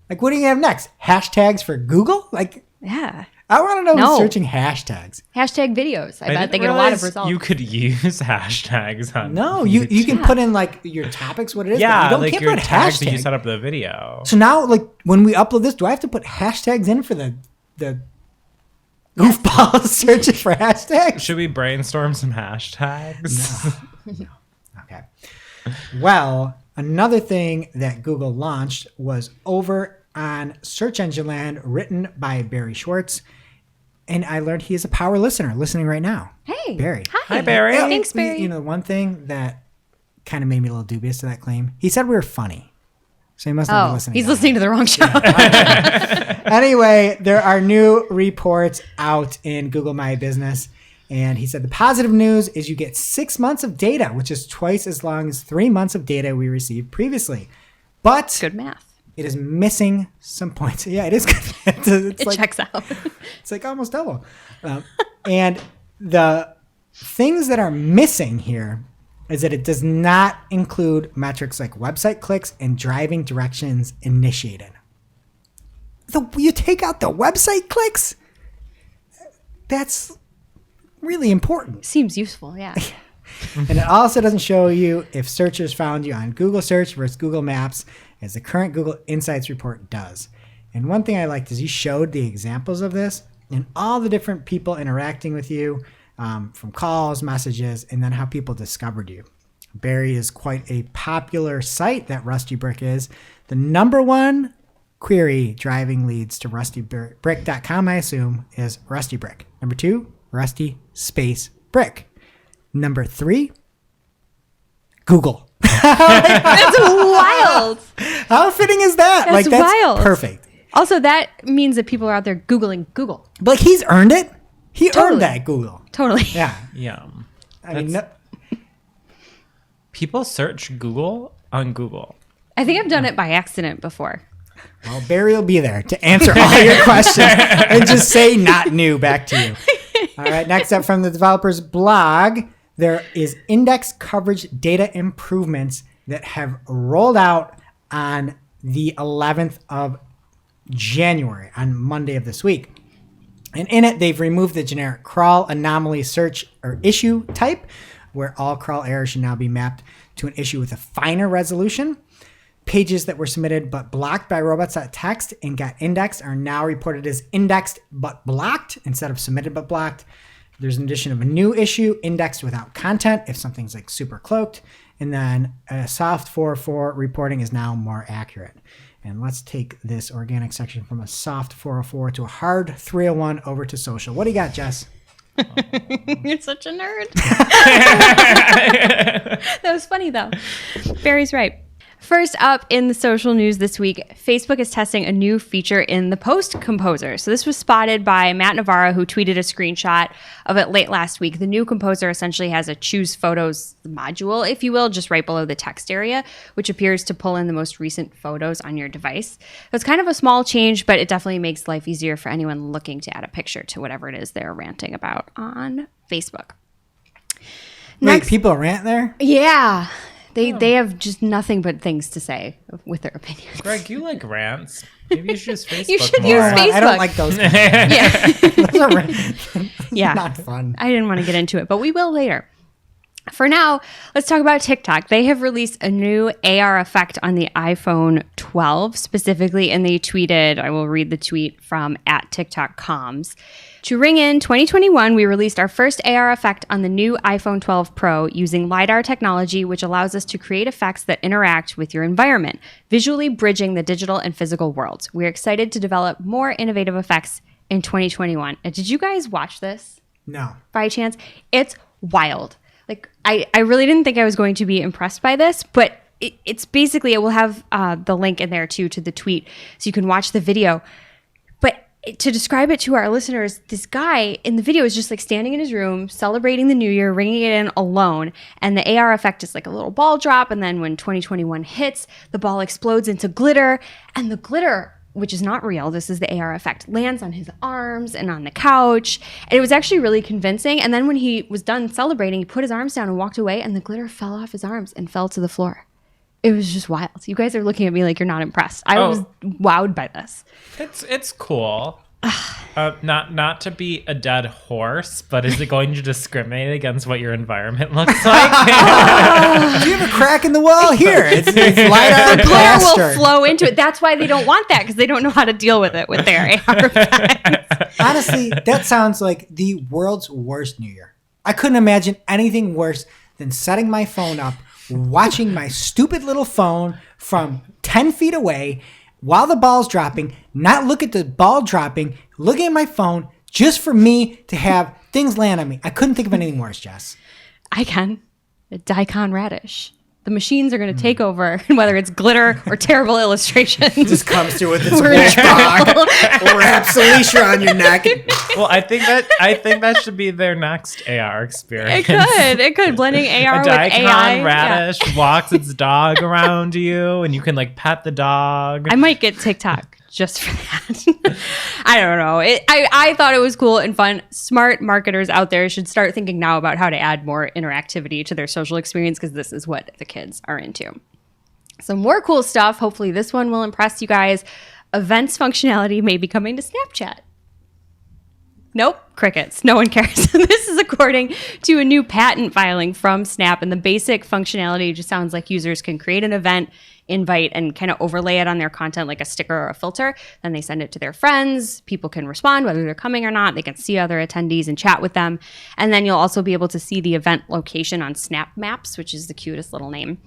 Like, what do you have next? Hashtags for Google? Like, Yeah. I want to know who's searching hashtags. Hashtag videos. I bet didn't they get a lot of realize results. You could use hashtags on No, you can put in like your topics, what it is. Yeah, but you like can't your put tags that you hashtag. set up the video. So now, like when we upload this, do I have to put hashtags in for the goofballs searching for hashtags? Should we brainstorm some hashtags? Okay. Well, another thing that Google launched was over on Search Engine Land, written by Barry Schwartz. And I learned he is a power listener, listening right now. Hey. Barry. Hi. Hi, Barry. Yeah, Thanks, Barry. You know, one thing that kind of made me a little dubious to that claim, he said we were funny. So he must not be Oh, listening. he's to that. listening to the wrong show. Anyway, there are new reports out in Google My Business. And he said the positive news is you get 6 months of data, which is twice as long as 3 months of data we received previously. But Good math. it is missing some points. Yeah, it is good. It checks out. It's like almost double. And the things that are missing here is that it does not include metrics like website clicks and driving directions initiated. You take out the website clicks? That's really important. Seems useful, yeah. And it also doesn't show you if searchers found you on Google Search versus Google Maps, as the current Google Insights report does. And one thing I liked is you showed the examples of this and all the different people interacting with you, from calls, messages, and then how people discovered you. Barry is quite a popular site, that Rusty Brick is. The number one query driving leads to rustybrick.com, I assume, is Rusty Brick. Number 2, Rusty space Brick. Number 3, Google. That's wild. How fitting is that? That's wild. Perfect. Also, that means that people are out there Googling Google. But like, he's earned it. He Totally. earned that Google. Totally. Yeah. Yum. I mean, People search Google on Google. I think I've done it by accident before. well, Barry will be there to answer all your questions and just say not new back to you. All right. Next up from the developers blog, there is index coverage data improvements that have rolled out on the 11th of January, on Monday of this week. And in it, they've removed the generic crawl anomaly search or issue type, where all crawl errors should now be mapped to an issue with a finer resolution. Pages that were submitted but blocked by robots.txt and got indexed are now reported as indexed but blocked instead of submitted but blocked. There's an addition of a new issue, indexed without content, if something's like super cloaked. And then a soft 404 reporting is now more accurate. And let's take this organic section from a soft 404 to a hard 301 over to social. What do you got, Jess? You're such a nerd. That was funny, though. Barry's right. First up in the social news this week, Facebook is testing a new feature in the post composer. So this was spotted by Matt Navarro, who tweeted a screenshot of it late last week. The new composer essentially has a choose photos module, if you will, just right below the text area, which appears to pull in the most recent photos on your device. So it's kind of a small change, but it definitely makes life easier for anyone looking to add a picture to whatever it is they're ranting about on Facebook. Wait, people rant there? Yeah. They have just nothing but things to say with their opinions. Greg, you like rants. Maybe you should use Facebook You should more. use I Facebook. don't like those. Yeah. Those are rant- Yeah. not fun. I didn't want to get into it, but we will later. For now, let's talk about TikTok. They have released a new AR effect on the iPhone 12 specifically, and they tweeted, I will read the tweet from @TikTokComs. To ring in 2021, we released our first AR effect on the new iPhone 12 Pro using LiDAR technology, which allows us to create effects that interact with your environment, visually bridging the digital and physical worlds. We're excited to develop more innovative effects in 2021. Did you guys watch this? No. by chance? It's wild. Like, I really didn't think I was going to be impressed by this, but it's basically, it will have the link in there too to the tweet so you can watch the video. But to describe it to our listeners, this guy in the video is just like standing in his room, celebrating the new year, ringing it in alone. And the AR effect is like a little ball drop. And then when 2021 hits, the ball explodes into glitter. And the glitter, which is not real, this is the AR effect, lands on his arms and on the couch. And it was actually really convincing. And then when he was done celebrating, he put his arms down and walked away, and the glitter fell off his arms and fell to the floor. It was just wild. You guys are looking at me like you're not impressed. I was wowed by this. It's cool. Not to be a dead horse, but is it going to discriminate against what your environment looks like? Do you have a crack in the wall? Here, it's LiDAR The glitter will flow into it. That's why they don't want that, because they don't know how to deal with it with their AR effects. Honestly, that sounds like the world's worst New Year. I couldn't imagine anything worse than setting my phone up, watching my stupid little phone from 10 feet away while the ball's dropping, not look at the ball dropping, looking at my phone just for me to have things land on me. I couldn't think of anything worse, Jess. I can. A daikon radish. The machines are going to take over, whether it's glitter or terrible illustrations. Just comes through with its wishbone, wraps Alicia on your neck. Well, I think that should be their next AR experience. It could blending AR A with daikon AI. radish walks its dog around you, and you can like pet the dog. I might get TikTok just for that. I don't know. I thought it was cool and fun. Smart marketers out there should start thinking now about how to add more interactivity to their social experience, because this is what the kids are into. Some more cool stuff. Hopefully this one will impress you guys. Events functionality may be coming to Snapchat. Nope, crickets. No one cares. This is according to a new patent filing from Snap, and the basic functionality just sounds like users can create an event, invite, and kind of overlay it on their content like a sticker or a filter. Then they send it to their friends. People can respond whether they're coming or not. They can see other attendees and chat with them. And then you'll also be able to see the event location on Snap Maps, which is the cutest little name.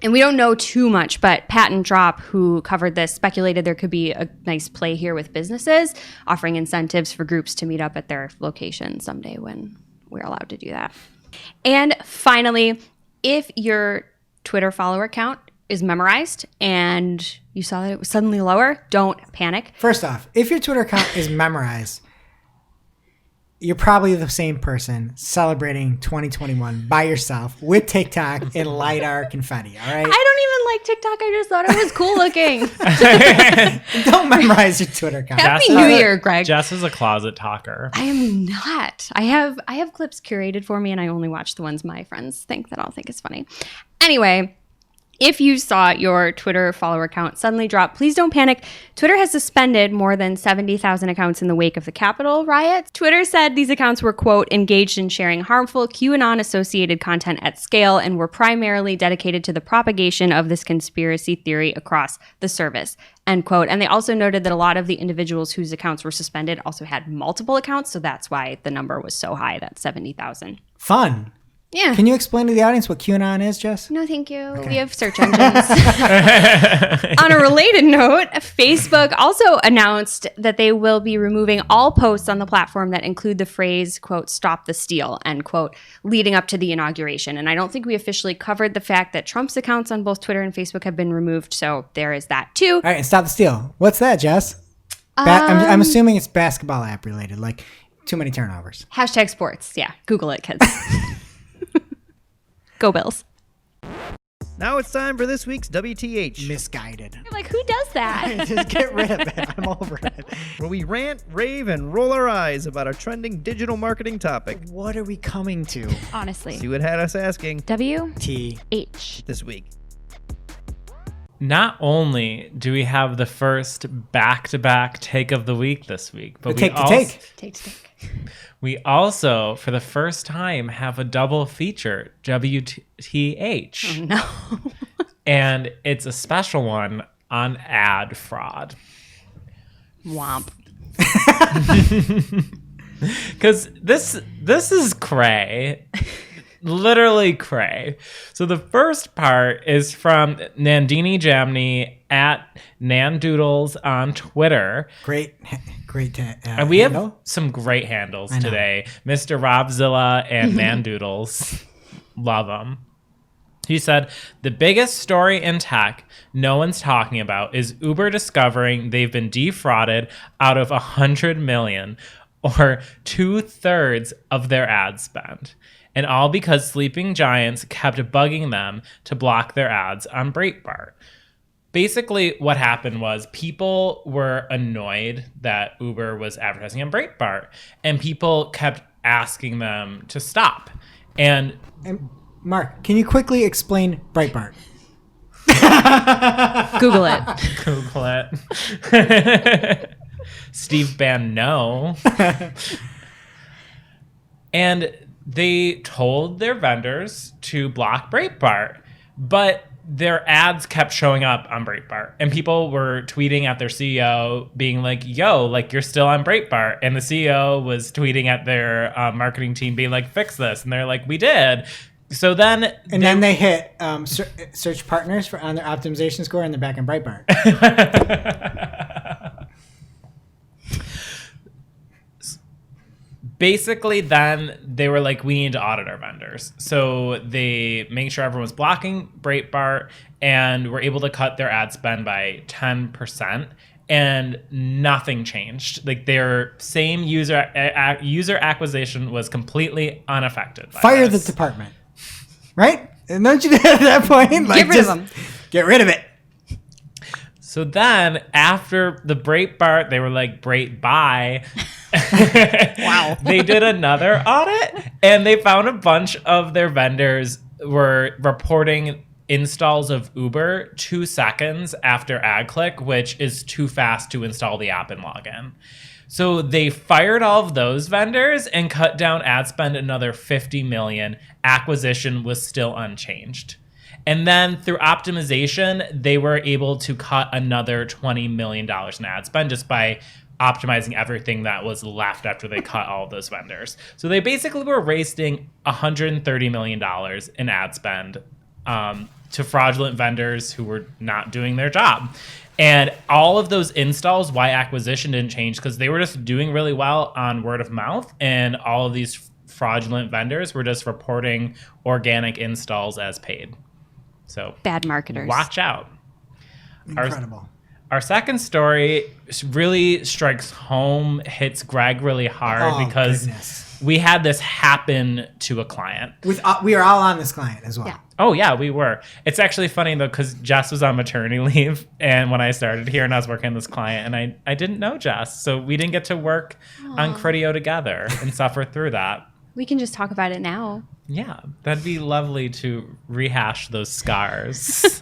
And we don't know too much, but Patent Drop, who covered this, speculated there could be a nice play here with businesses, offering incentives for groups to meet up at their location someday when we're allowed to do that. And finally, if your Twitter follower count is memorized and you saw that it was suddenly lower, don't panic. First off, if your Twitter account is memorized, you're probably the same person celebrating 2021 by yourself with TikTok and LiDAR confetti, all right? I don't even like TikTok. I just thought it was cool looking. Don't memorize your Twitter account. Happy New Year, Greg. Jess is a closet talker. I am not. I have clips curated for me, and I only watch the ones my friends think that I'll think is funny. Anyway, if you saw your Twitter follower count suddenly drop, please don't panic. Twitter has suspended more than 70,000 accounts in the wake of the Capitol riots. Twitter said these accounts were, quote, engaged in sharing harmful QAnon-associated content at scale and were primarily dedicated to the propagation of this conspiracy theory across the service, end quote. And they also noted that a lot of the individuals whose accounts were suspended also had multiple accounts, so that's why the number was so high, that 70,000. Fun. Yeah. Can you explain to the audience what QAnon is, Jess? No, thank you. Okay. We have search engines. On a related note, Facebook also announced that they will be removing all posts on the platform that include the phrase, quote, stop the steal, end quote, leading up to the inauguration. And I don't think we officially covered the fact that Trump's accounts on both Twitter and Facebook have been removed. So there is that too. All right, and stop the steal. What's that, Jess? I'm assuming it's basketball app related, like too many turnovers. Hashtag sports. Yeah. Google it, kids. Go Bills. Now it's time for this week's WTH. Misguided. I'm like, who does that? Just get rid of it. I'm over it. Where we rant, rave, and roll our eyes about a trending digital marketing topic. What are we coming to? Honestly. See what had us asking WTH this week. Not only do we have the first back-to-back take of the week this week, but Take to take. We also, for the first time, have a double feature, WTH. Oh, no. And it's a special one on ad fraud. Womp. Because this is cray. literally cray. So the first part is from Nandini Jamni at Nandoodles on Twitter. Great. And we handle. have some great handles I know. today. Mr. Robzilla and Nandoodles. Love them. He said, the biggest story in tech no one's talking about is Uber discovering they've been defrauded out of 100 million, or 2/3 of their ad spend. And all because sleeping giants kept bugging them to block their ads on Breitbart. Basically, what happened was people were annoyed that Uber was advertising on Breitbart, and people kept asking them to stop. And Mark, can you quickly explain Breitbart? Google it. Google it. Steve Bannon, no. And they told their vendors to block Breitbart, but their ads kept showing up on Breitbart, and people were tweeting at their CEO being like, yo, like, you're still on Breitbart. And the CEO was tweeting at their marketing team being like, fix this. And they're like, we did. So then then they hit search partners on their optimization score, and they're back in Breitbart. Basically, then they were like, we need to audit our vendors. So they made sure everyone was blocking Breitbart and were able to cut their ad spend by 10%. And nothing changed. Like, their same user acquisition was completely unaffected by Fire this. the department. Right? And don't you at that point? Like, Get rid of them. Get rid of it. So then, after the Breitbart, they were like, Breitbuy. Wow. They did another audit, and they found a bunch of their vendors were reporting installs of Uber 2 seconds after ad click, which is too fast to install the app and log in. So they fired all of those vendors and cut down ad spend another 50 million. Acquisition was still unchanged. And then through optimization, they were able to cut another $20 million in ad spend just by optimizing everything that was left after they cut all of those vendors. So they basically were wasting $130 million in ad spend to fraudulent vendors who were not doing their job. And all of those installs, why acquisition didn't change, because they were just doing really well on word of mouth, and all of these fraudulent vendors were just reporting organic installs as paid. So Bad marketers. watch out. Incredible. Our second story really strikes home, hits Greg really hard because goodness. we had this happen to a client. We are all on this client as well. Yeah. Oh, yeah, we were. It's actually funny, though, because Jess was on maternity leave, and when I started here and I was working on this client, and I didn't know Jess, so we didn't get to work on Criteo together and suffer through that. We can just talk about it now. Yeah, that'd be lovely to rehash those scars.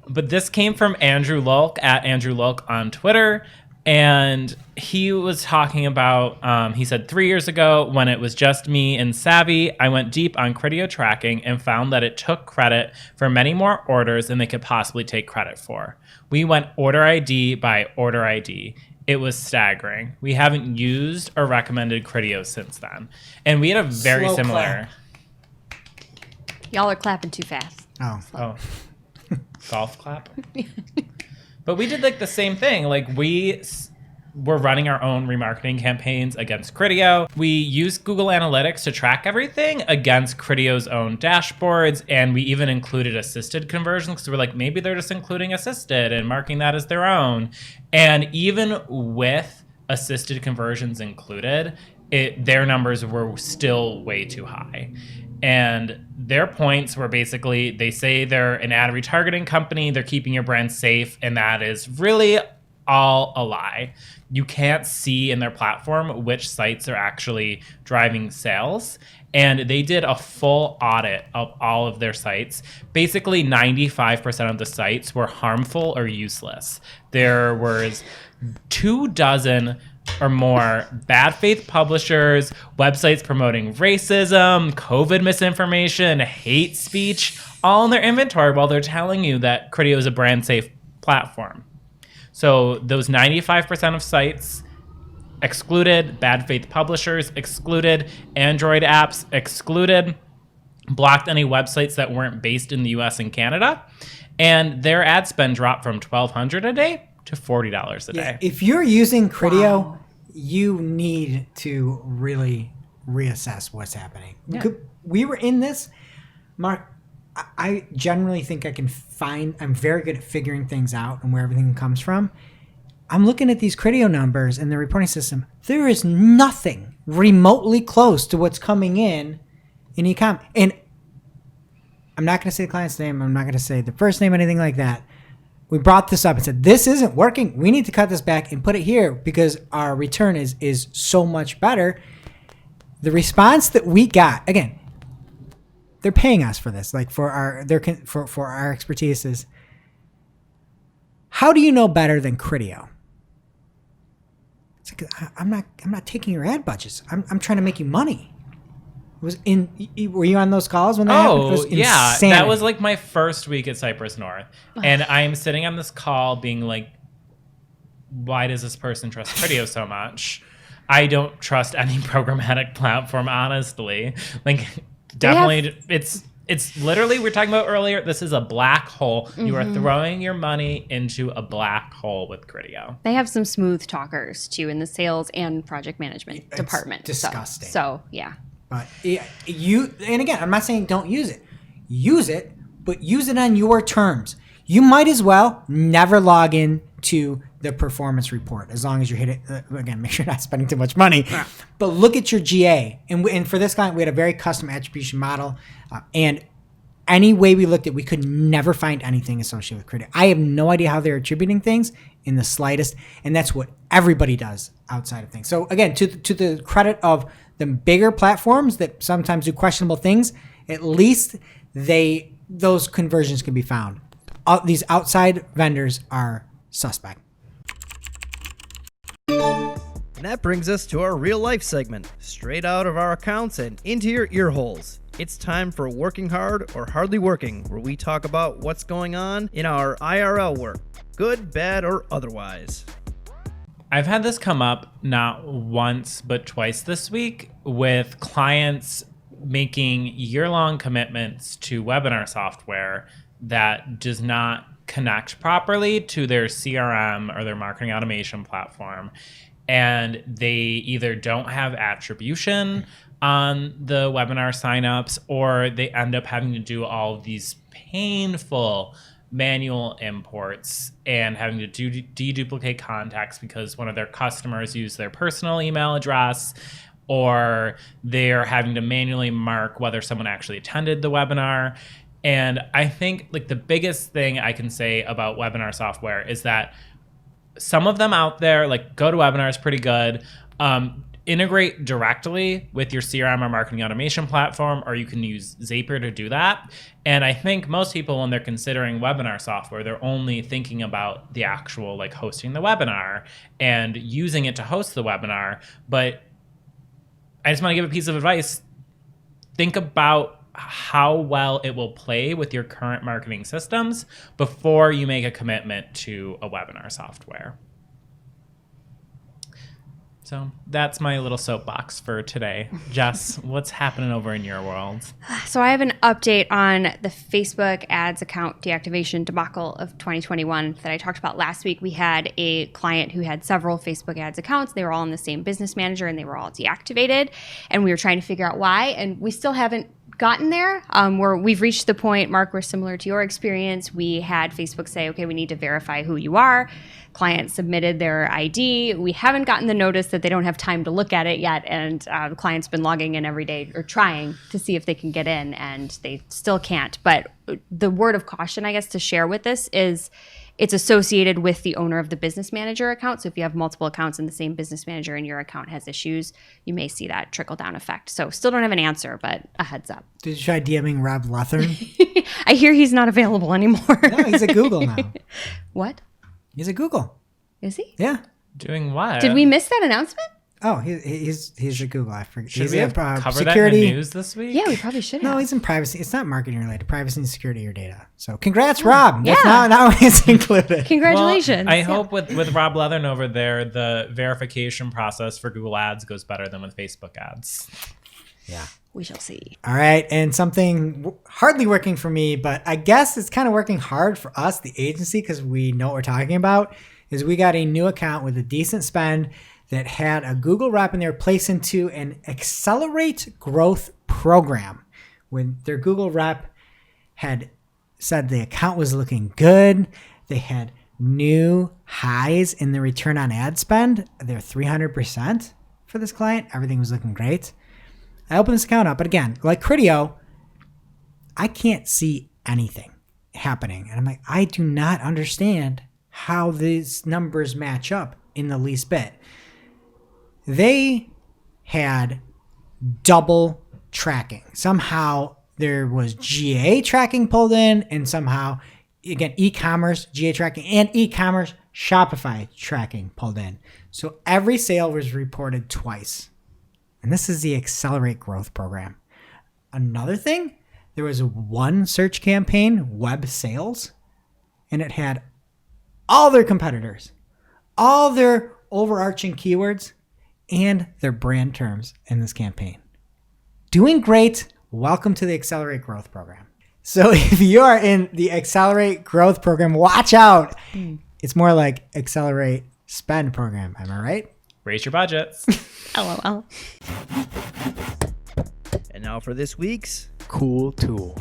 But this came from Andrew Lulk at Andrew Lulk on Twitter. And he was talking about, he said, 3 years ago, when it was just me and Savvy, I went deep on Criteo tracking and found that it took credit for many more orders than they could possibly take credit for. We went order ID by order ID. It was staggering. We haven't used or recommended Criteo since then. And we had a very Slow similar... Y'all are clapping too fast. Oh. Golf clap. But we did like the same thing. Like we're running our own remarketing campaigns against Criteo. We use Google Analytics to track everything against Criteo's own dashboards. And we even included assisted conversions because we're like, maybe they're just including assisted and marking that as their own. And even with assisted conversions included, their numbers were still way too high. And their points were basically, they say they're an ad retargeting company, they're keeping your brand safe, and that is really all a lie. You can't see in their platform which sites are actually driving sales. And they did a full audit of all of their sites. Basically, 95% of the sites were harmful or useless. There was 24 or more bad faith publishers, websites promoting racism, COVID misinformation, hate speech, all in their inventory while they're telling you that Criteo is a brand safe platform. So those 95% of sites excluded, bad faith publishers excluded, Android apps excluded, blocked any websites that weren't based in the US and Canada, and their ad spend dropped from $1,200 a day to $40 a day. If you're using Criteo, you need to really reassess what's happening. Yeah. We were in this, Mark. I generally think I'm very good at figuring things out and where everything comes from. I'm looking at these Criteo numbers and the reporting system. There is nothing remotely close to what's coming in e-com. And I'm not going to say the client's name. I'm not going to say the first name, anything like that. We brought this up and said, this isn't working. We need to cut this back and put it here because our return is so much better. The response that we got, again, they're paying us for this, like for our expertise, is how do you know better than Criteo? It's like, I'm not taking your ad budgets. I'm trying to make you money. Were you on those calls when that happened? It was insanity. That was like my first week at Cypress North, and I'm sitting on this call being like, why does this person trust Criteo so much? I don't trust any programmatic platform, honestly. Like, definitely, it's literally, we were talking about earlier, this is a black hole. You are throwing your money into a black hole with Criteo. They have some smooth talkers too in the sales and project management department. Disgusting. So yeah. But and again, I'm not saying don't use it. Use it, but use it on your terms. You might as well never log in to the performance report as long as you're hitting. Again, make sure you're not spending too much money. But look at your GA. And for this client, we had a very custom attribution model. And any way we looked at, we could never find anything associated with Criteo. I have no idea how they're attributing things in the slightest. And that's what everybody does outside of things. So again, to the credit of the bigger platforms that sometimes do questionable things, at least those conversions can be found. These outside vendors are suspect. And that brings us to our real life segment, straight out of our accounts and into your ear holes. It's time for Working Hard or Hardly Working, where we talk about what's going on in our IRL work, good, bad, or otherwise. I've had this come up not once but twice this week with clients making year-long commitments to webinar software that does not connect properly to their CRM or their marketing automation platform. And they either don't have attribution on the webinar signups, or they end up having to do all of these painful manual imports and having to deduplicate contacts because one of their customers used their personal email address, or they're having to manually mark whether someone actually attended the webinar. And I think like the biggest thing I can say about webinar software is that some of them out there, like GoToWebinar is pretty good. Integrate directly with your CRM or marketing automation platform, or you can use Zapier to do that. And I think most people, when they're considering webinar software, they're only thinking about the actual like hosting the webinar and using it to host the webinar. But I just want to give a piece of advice. Think about how well it will play with your current marketing systems before you make a commitment to a webinar software. So that's my little soapbox for today. Jess, what's happening over in your world? So I have an update on the Facebook ads account deactivation debacle of 2021 that I talked about last week. We had a client who had several Facebook ads accounts. They were all in the same business manager and they were all deactivated. And we were trying to figure out why. And we still haven't gotten there, where we've reached the point, Mark, where similar to your experience, we had Facebook say, okay, we need to verify who you are. Client submitted their ID. We haven't gotten the notice that they don't have time to look at it yet. And the client's been logging in every day or trying to see if they can get in, and they still can't. But the word of caution, I guess, to share with this is it's associated with the owner of the business manager account. So if you have multiple accounts in the same business manager and your account has issues, you may see that trickle down effect. So still don't have an answer, but a heads up. Did you try DMing Rob Luthern? I hear he's not available anymore. No, he's at Google now. What? He's at Google. Is he? Yeah. Doing what? Did we miss that announcement? Oh, he's a Google. I forget. Should He's we have a, covered security. that in the news this week? Yeah, we probably should have. No, he's in privacy. It's not marketing related. Privacy and security of your data. So congrats, Rob. That's Yeah. now it's included. Congratulations. Well, I hope with Rob Leathern over there, the verification process for Google Ads goes better than with Facebook ads. Yeah. We shall see. All right. And something hardly working for me, but I guess it's kind of working hard for us, the agency, because we know what we're talking about, is we got a new account with a decent spend that had a Google rep in there placed into an accelerate growth program. When their Google rep had said the account was looking good, they had new highs in the return on ad spend. They're 300% for this client. Everything was looking great. I opened this account up, but again, like Criteo, I can't see anything happening. And I'm like, I do not understand how these numbers match up in the least bit. They had double tracking. Somehow there was GA tracking pulled in, and somehow, again, e-commerce, GA tracking, and e-commerce Shopify tracking pulled in. So every sale was reported twice. And this is the Accelerate Growth Program. Another thing, there was one search campaign, web sales, and it had all their competitors, all their overarching keywords, and their brand terms in this campaign. Doing great. Welcome to the Accelerate Growth Program. So if you are in the Accelerate Growth Program, watch out. It's more like Accelerate Spend Program. Am I right? Raise your budgets. LOL. And now for this week's Cool tool.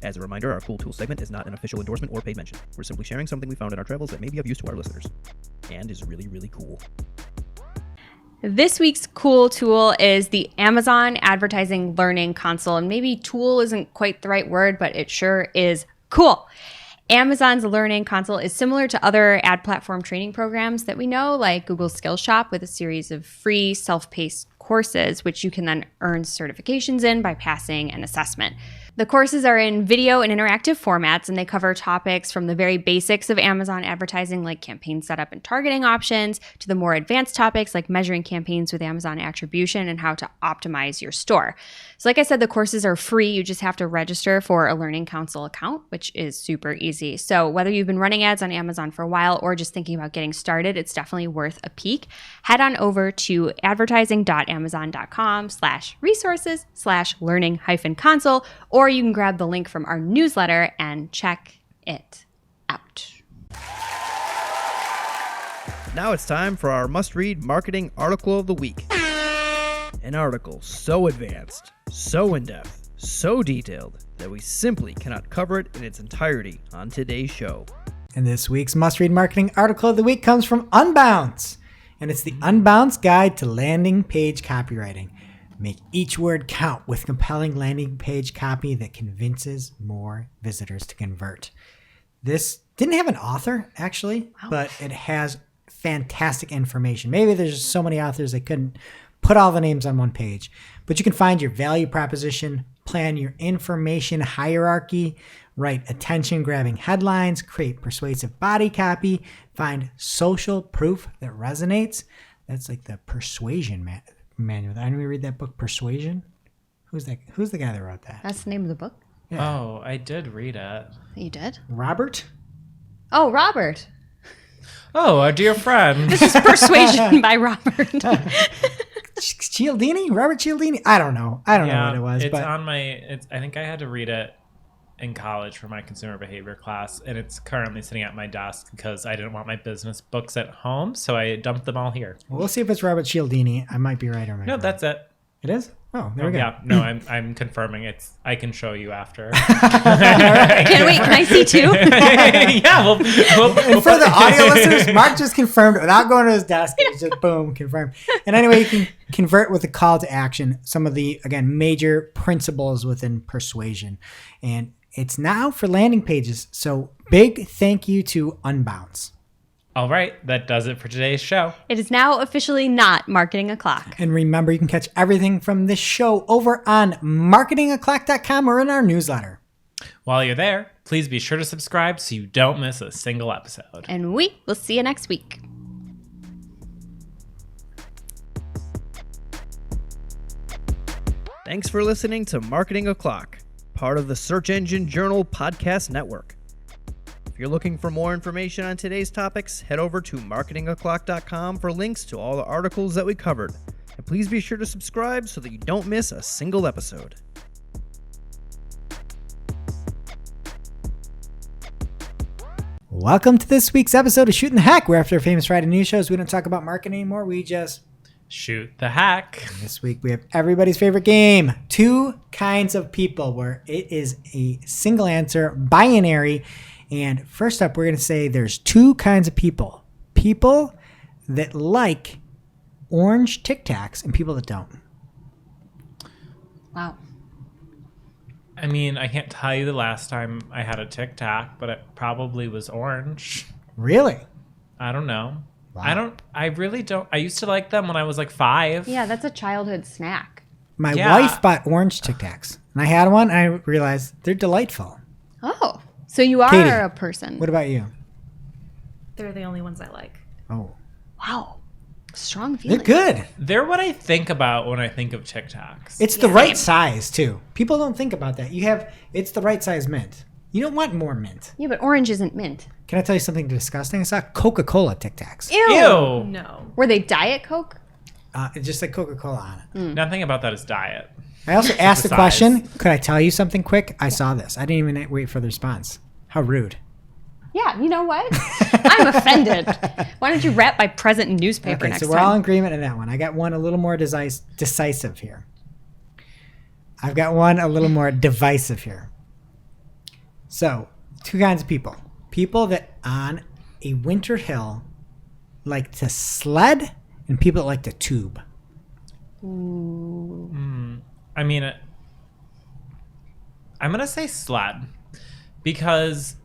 As a reminder, our Cool Tool segment is not an official endorsement or paid mention. We're simply sharing something we found in our travels that may be of use to our listeners and is really, really cool. This week's cool tool is the Amazon Advertising Learning Console. And maybe tool isn't quite the right word, but it sure is cool. Amazon's Learning Console is similar to other ad platform training programs that we know, like Google Skills Shop, with a series of free self-paced courses, which you can then earn certifications in by passing an assessment. The courses are in video and interactive formats, and they cover topics from the very basics of Amazon advertising, like campaign setup and targeting options, to the more advanced topics like measuring campaigns with Amazon attribution and how to optimize your store. So like I said, the courses are free. You just have to register for a Learning Console account, which is super easy. So whether you've been running ads on Amazon for a while or just thinking about getting started, it's definitely worth a peek. Head on over to advertising.amazon.com/resources/learning-console, or you can grab the link from our newsletter and check it out. Now it's time for our must-read marketing article of the week. An article so advanced, so in-depth, so detailed that we simply cannot cover it in its entirety on today's show. And this week's must-read marketing article of the week comes from Unbounce. And it's the Unbounce Guide to Landing Page Copywriting. Make each word count with compelling landing page copy that convinces more visitors to convert. This didn't have an author, actually, but it has fantastic information. Maybe there's just so many authors they couldn't put all the names on one page. But you can find your value proposition, plan your information hierarchy, write attention-grabbing headlines, create persuasive body copy, find social proof that resonates. That's like the persuasion manual. Didn't we read that book, Persuasion? Who's that? Who's the guy that wrote that? That's the name of the book? Yeah. Oh, I did read it. You did? Robert? Oh, Robert. Oh, a dear friend. This is Persuasion by Robert. Cialdini? Robert Cialdini? I don't know. I don't know what it was. It's but on my. I think I had to read it in college for my consumer behavior class, and it's currently sitting at my desk because I didn't want my business books at home, so I dumped them all here. we'll see if it's Robert Cialdini. I might be right or might be No, wrong. that's it. It is? Oh, there we go. Yeah, no, I'm confirming. I can show you after. Can't wait. Can I see too? Yeah, we'll And for the audio listeners, Mark just confirmed without going to his desk. It's just boom, confirmed. And anyway, you can convert with a call to action. Some of the, again, major principles within persuasion. And it's now for landing pages. So big thank you to Unbounce. All right, that does it for today's show. It is now officially not Marketing O'Clock. And remember, you can catch everything from this show over on marketingoclock.com or in our newsletter. While you're there, please be sure to subscribe so you don't miss a single episode. And we will see you next week. Thanks for listening to Marketing O'Clock, part of the Search Engine Journal Podcast Network. If you're looking for more information on today's topics, head over to marketingoclock.com for links to all the articles that we covered. And please be sure to subscribe so that you don't miss a single episode. Welcome to this week's episode of Shooting the Hack, where after famous Friday news shows, we don't talk about marketing anymore. We just shoot the hack. This week we have everybody's favorite game, Two Kinds of People, where it is a single answer, binary. And first up, we're going to say there's two kinds of people. People that like orange Tic Tacs and people that don't. Wow. I mean, I can't tell you the last time I had a Tic Tac, but it probably was orange. Really? I don't know. Wow. I really don't. I used to like them when I was like 5. Yeah, that's a childhood snack. My Yeah. wife bought orange Tic Tacs, and I had one, and I realized they're delightful. Oh, so you are Katie, a person. What about you? They're the only ones I like. Oh, Wow. Strong they're feeling. good. They're what I think about when I think of Tic Tacs. It's the right size, too. People don't think about that. It's the right size mint. You don't want more mint. Yeah, but orange isn't mint. Can I tell you something disgusting? I saw Coca-Cola Tic Tacs. Ew. Ew. No. Were they Diet Coke? It just said Coca-Cola on it. Nothing about that is diet. I also asked the the question, size. could I tell you something quick? I saw this. I didn't even wait for the response. How rude. Yeah, you know what? I'm offended. Why don't you wrap my present in newspaper Okay, next so we're time? all in agreement on that one. I got one a little more decisive here. I've got one a little more divisive here. So, two kinds of people. People that on a winter hill like to sled and people that like to tube. I mean, I'm going to say sled because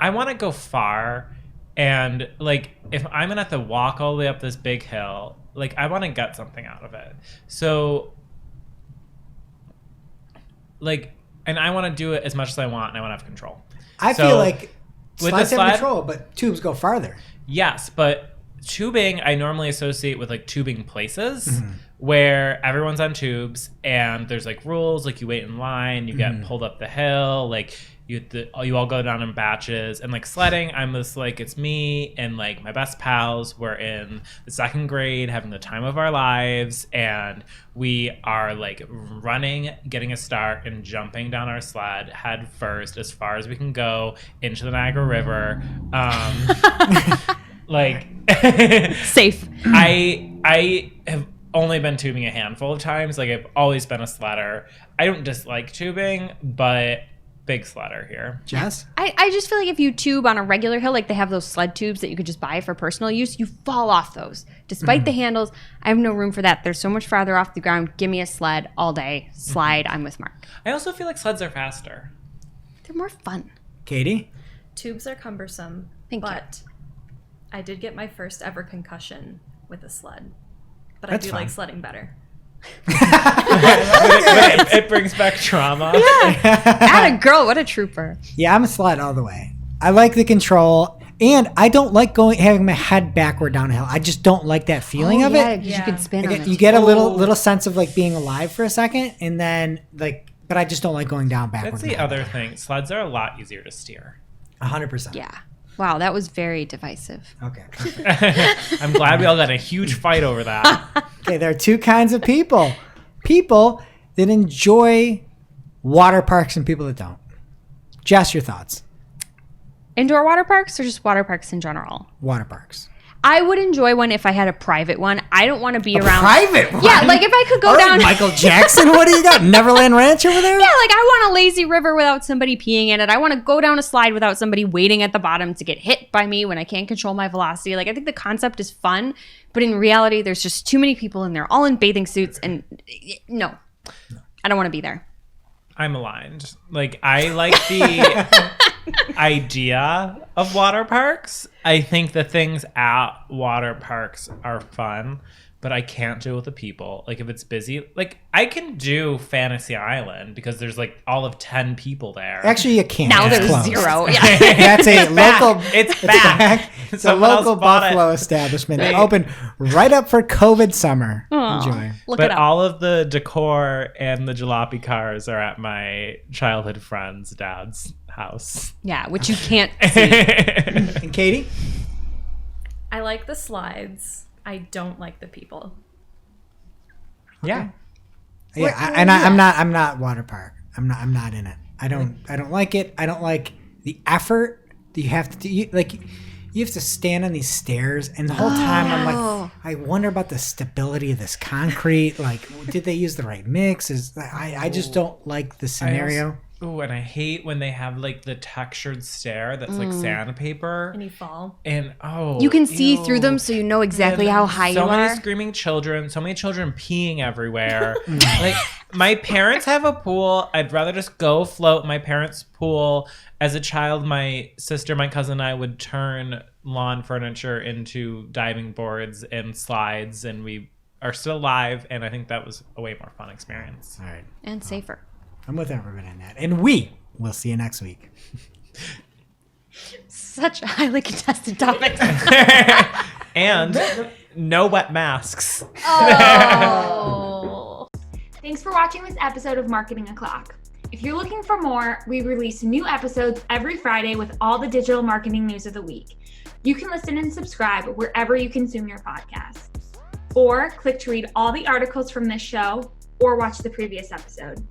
I want to go far. And, like, if I'm going to have to walk all the way up this big hill, like, I want to get something out of it. So, like, and I want to do it as much as I want, and I want to have control. I So, feel like with sleds the have sled- control, but tubes go farther. Yes, but tubing I normally associate with like tubing places Mm-hmm. where everyone's on tubes and there's like rules, like you wait in line, you get Mm-hmm. pulled up the hill, like you all go down in batches. And like sledding, I'm just like, it's me and like my best pals. We're in the 2nd grade having the time of our lives, and we are like running, getting a start, and jumping down our sled head first as far as we can go into the Niagara River. Like Safe. I have only been tubing a handful of times. Like, I've always been a sledder. I don't dislike tubing, but big sledder here. Jess? I just feel like if you tube on a regular hill, like they have those sled tubes that you could just buy for personal use, you fall off those. Despite the handles, I have no room for that. They're so much farther off the ground. Give me a sled all day. Slide. I'm with Mark. I also feel like sleds are faster. They're more fun. Katie? Tubes are cumbersome, Thank you. but I did get my first ever concussion with a sled. But That's I do fine. like sledding better. It brings back trauma. Atta girl, what a trooper. Yeah, I'm a sled all the way. I like the control, and I don't like having my head backward down a hill. I just don't like that feeling of it. You Yeah. could spin on it. You get a little sense of like being alive for a second, and then like, but I just don't like going down backward. That's the other thing. Sleds are a lot easier to steer. 100%. Yeah. Wow, that was very divisive. Okay. I'm glad we all got in a huge fight over that. Okay, there are two kinds of people. People that enjoy water parks and people that don't. Jess, your thoughts. Indoor water parks or just water parks in general? Water parks. I would enjoy one if I had a private one. I don't want to be around. Private one? Yeah, like if I could go All right, down. Michael Jackson, what do you got? Neverland Ranch over there? Yeah, like I want a lazy river without somebody peeing in it. I want to go down a slide without somebody waiting at the bottom to get hit by me when I can't control my velocity. Like I think the concept is fun, but in reality, there's just too many people and they're all in bathing suits. And no, I don't want to be there. I'm aligned. Like, I like the idea of water parks. I think the things at water parks are fun, but I can't deal with the people. Like if it's busy, like I can do Fantasy Island because there's like all of 10 people there. Actually, you can't. Now It's there's closed. 0. Yeah. That's a local. It's back. It's a Someone else local bought it. Buffalo establishment. They They- opened right up for COVID summer. Aw. Enjoy. Look But it up. all of the decor and the jalopy cars are at my childhood friend's dad's house. Yeah, which you can't see. And Katie? I like the slides. I don't like the people. Yeah. Yeah, I'm not water park. I'm not in it. I don't like it. I don't like the effort that you have to do. You have to stand on these stairs, and the whole time I'm like, I wonder about the stability of this concrete. Like, did they use the right mix? I just don't like the scenario. Oh, and I hate when they have like the textured stair that's like sandpaper. And you fall. And You can see ew. through them so you know exactly And how high you So many are. screaming children, so many children peeing everywhere. Like my parents have a pool. I'd rather just go float in my parents' pool. As a child, my sister, my cousin, and I would turn lawn furniture into diving boards and slides, and we are still alive. And I think that was a way more fun experience. All right. And safer. I'm with everybody on that. And we will see you next week. Such a highly contested topic. And no wet masks. Oh. Thanks for watching this episode of Marketing O'Clock. If you're looking for more, we release new episodes every Friday with all the digital marketing news of the week. You can listen and subscribe wherever you consume your podcasts. Or click to read all the articles from this show or watch the previous episode.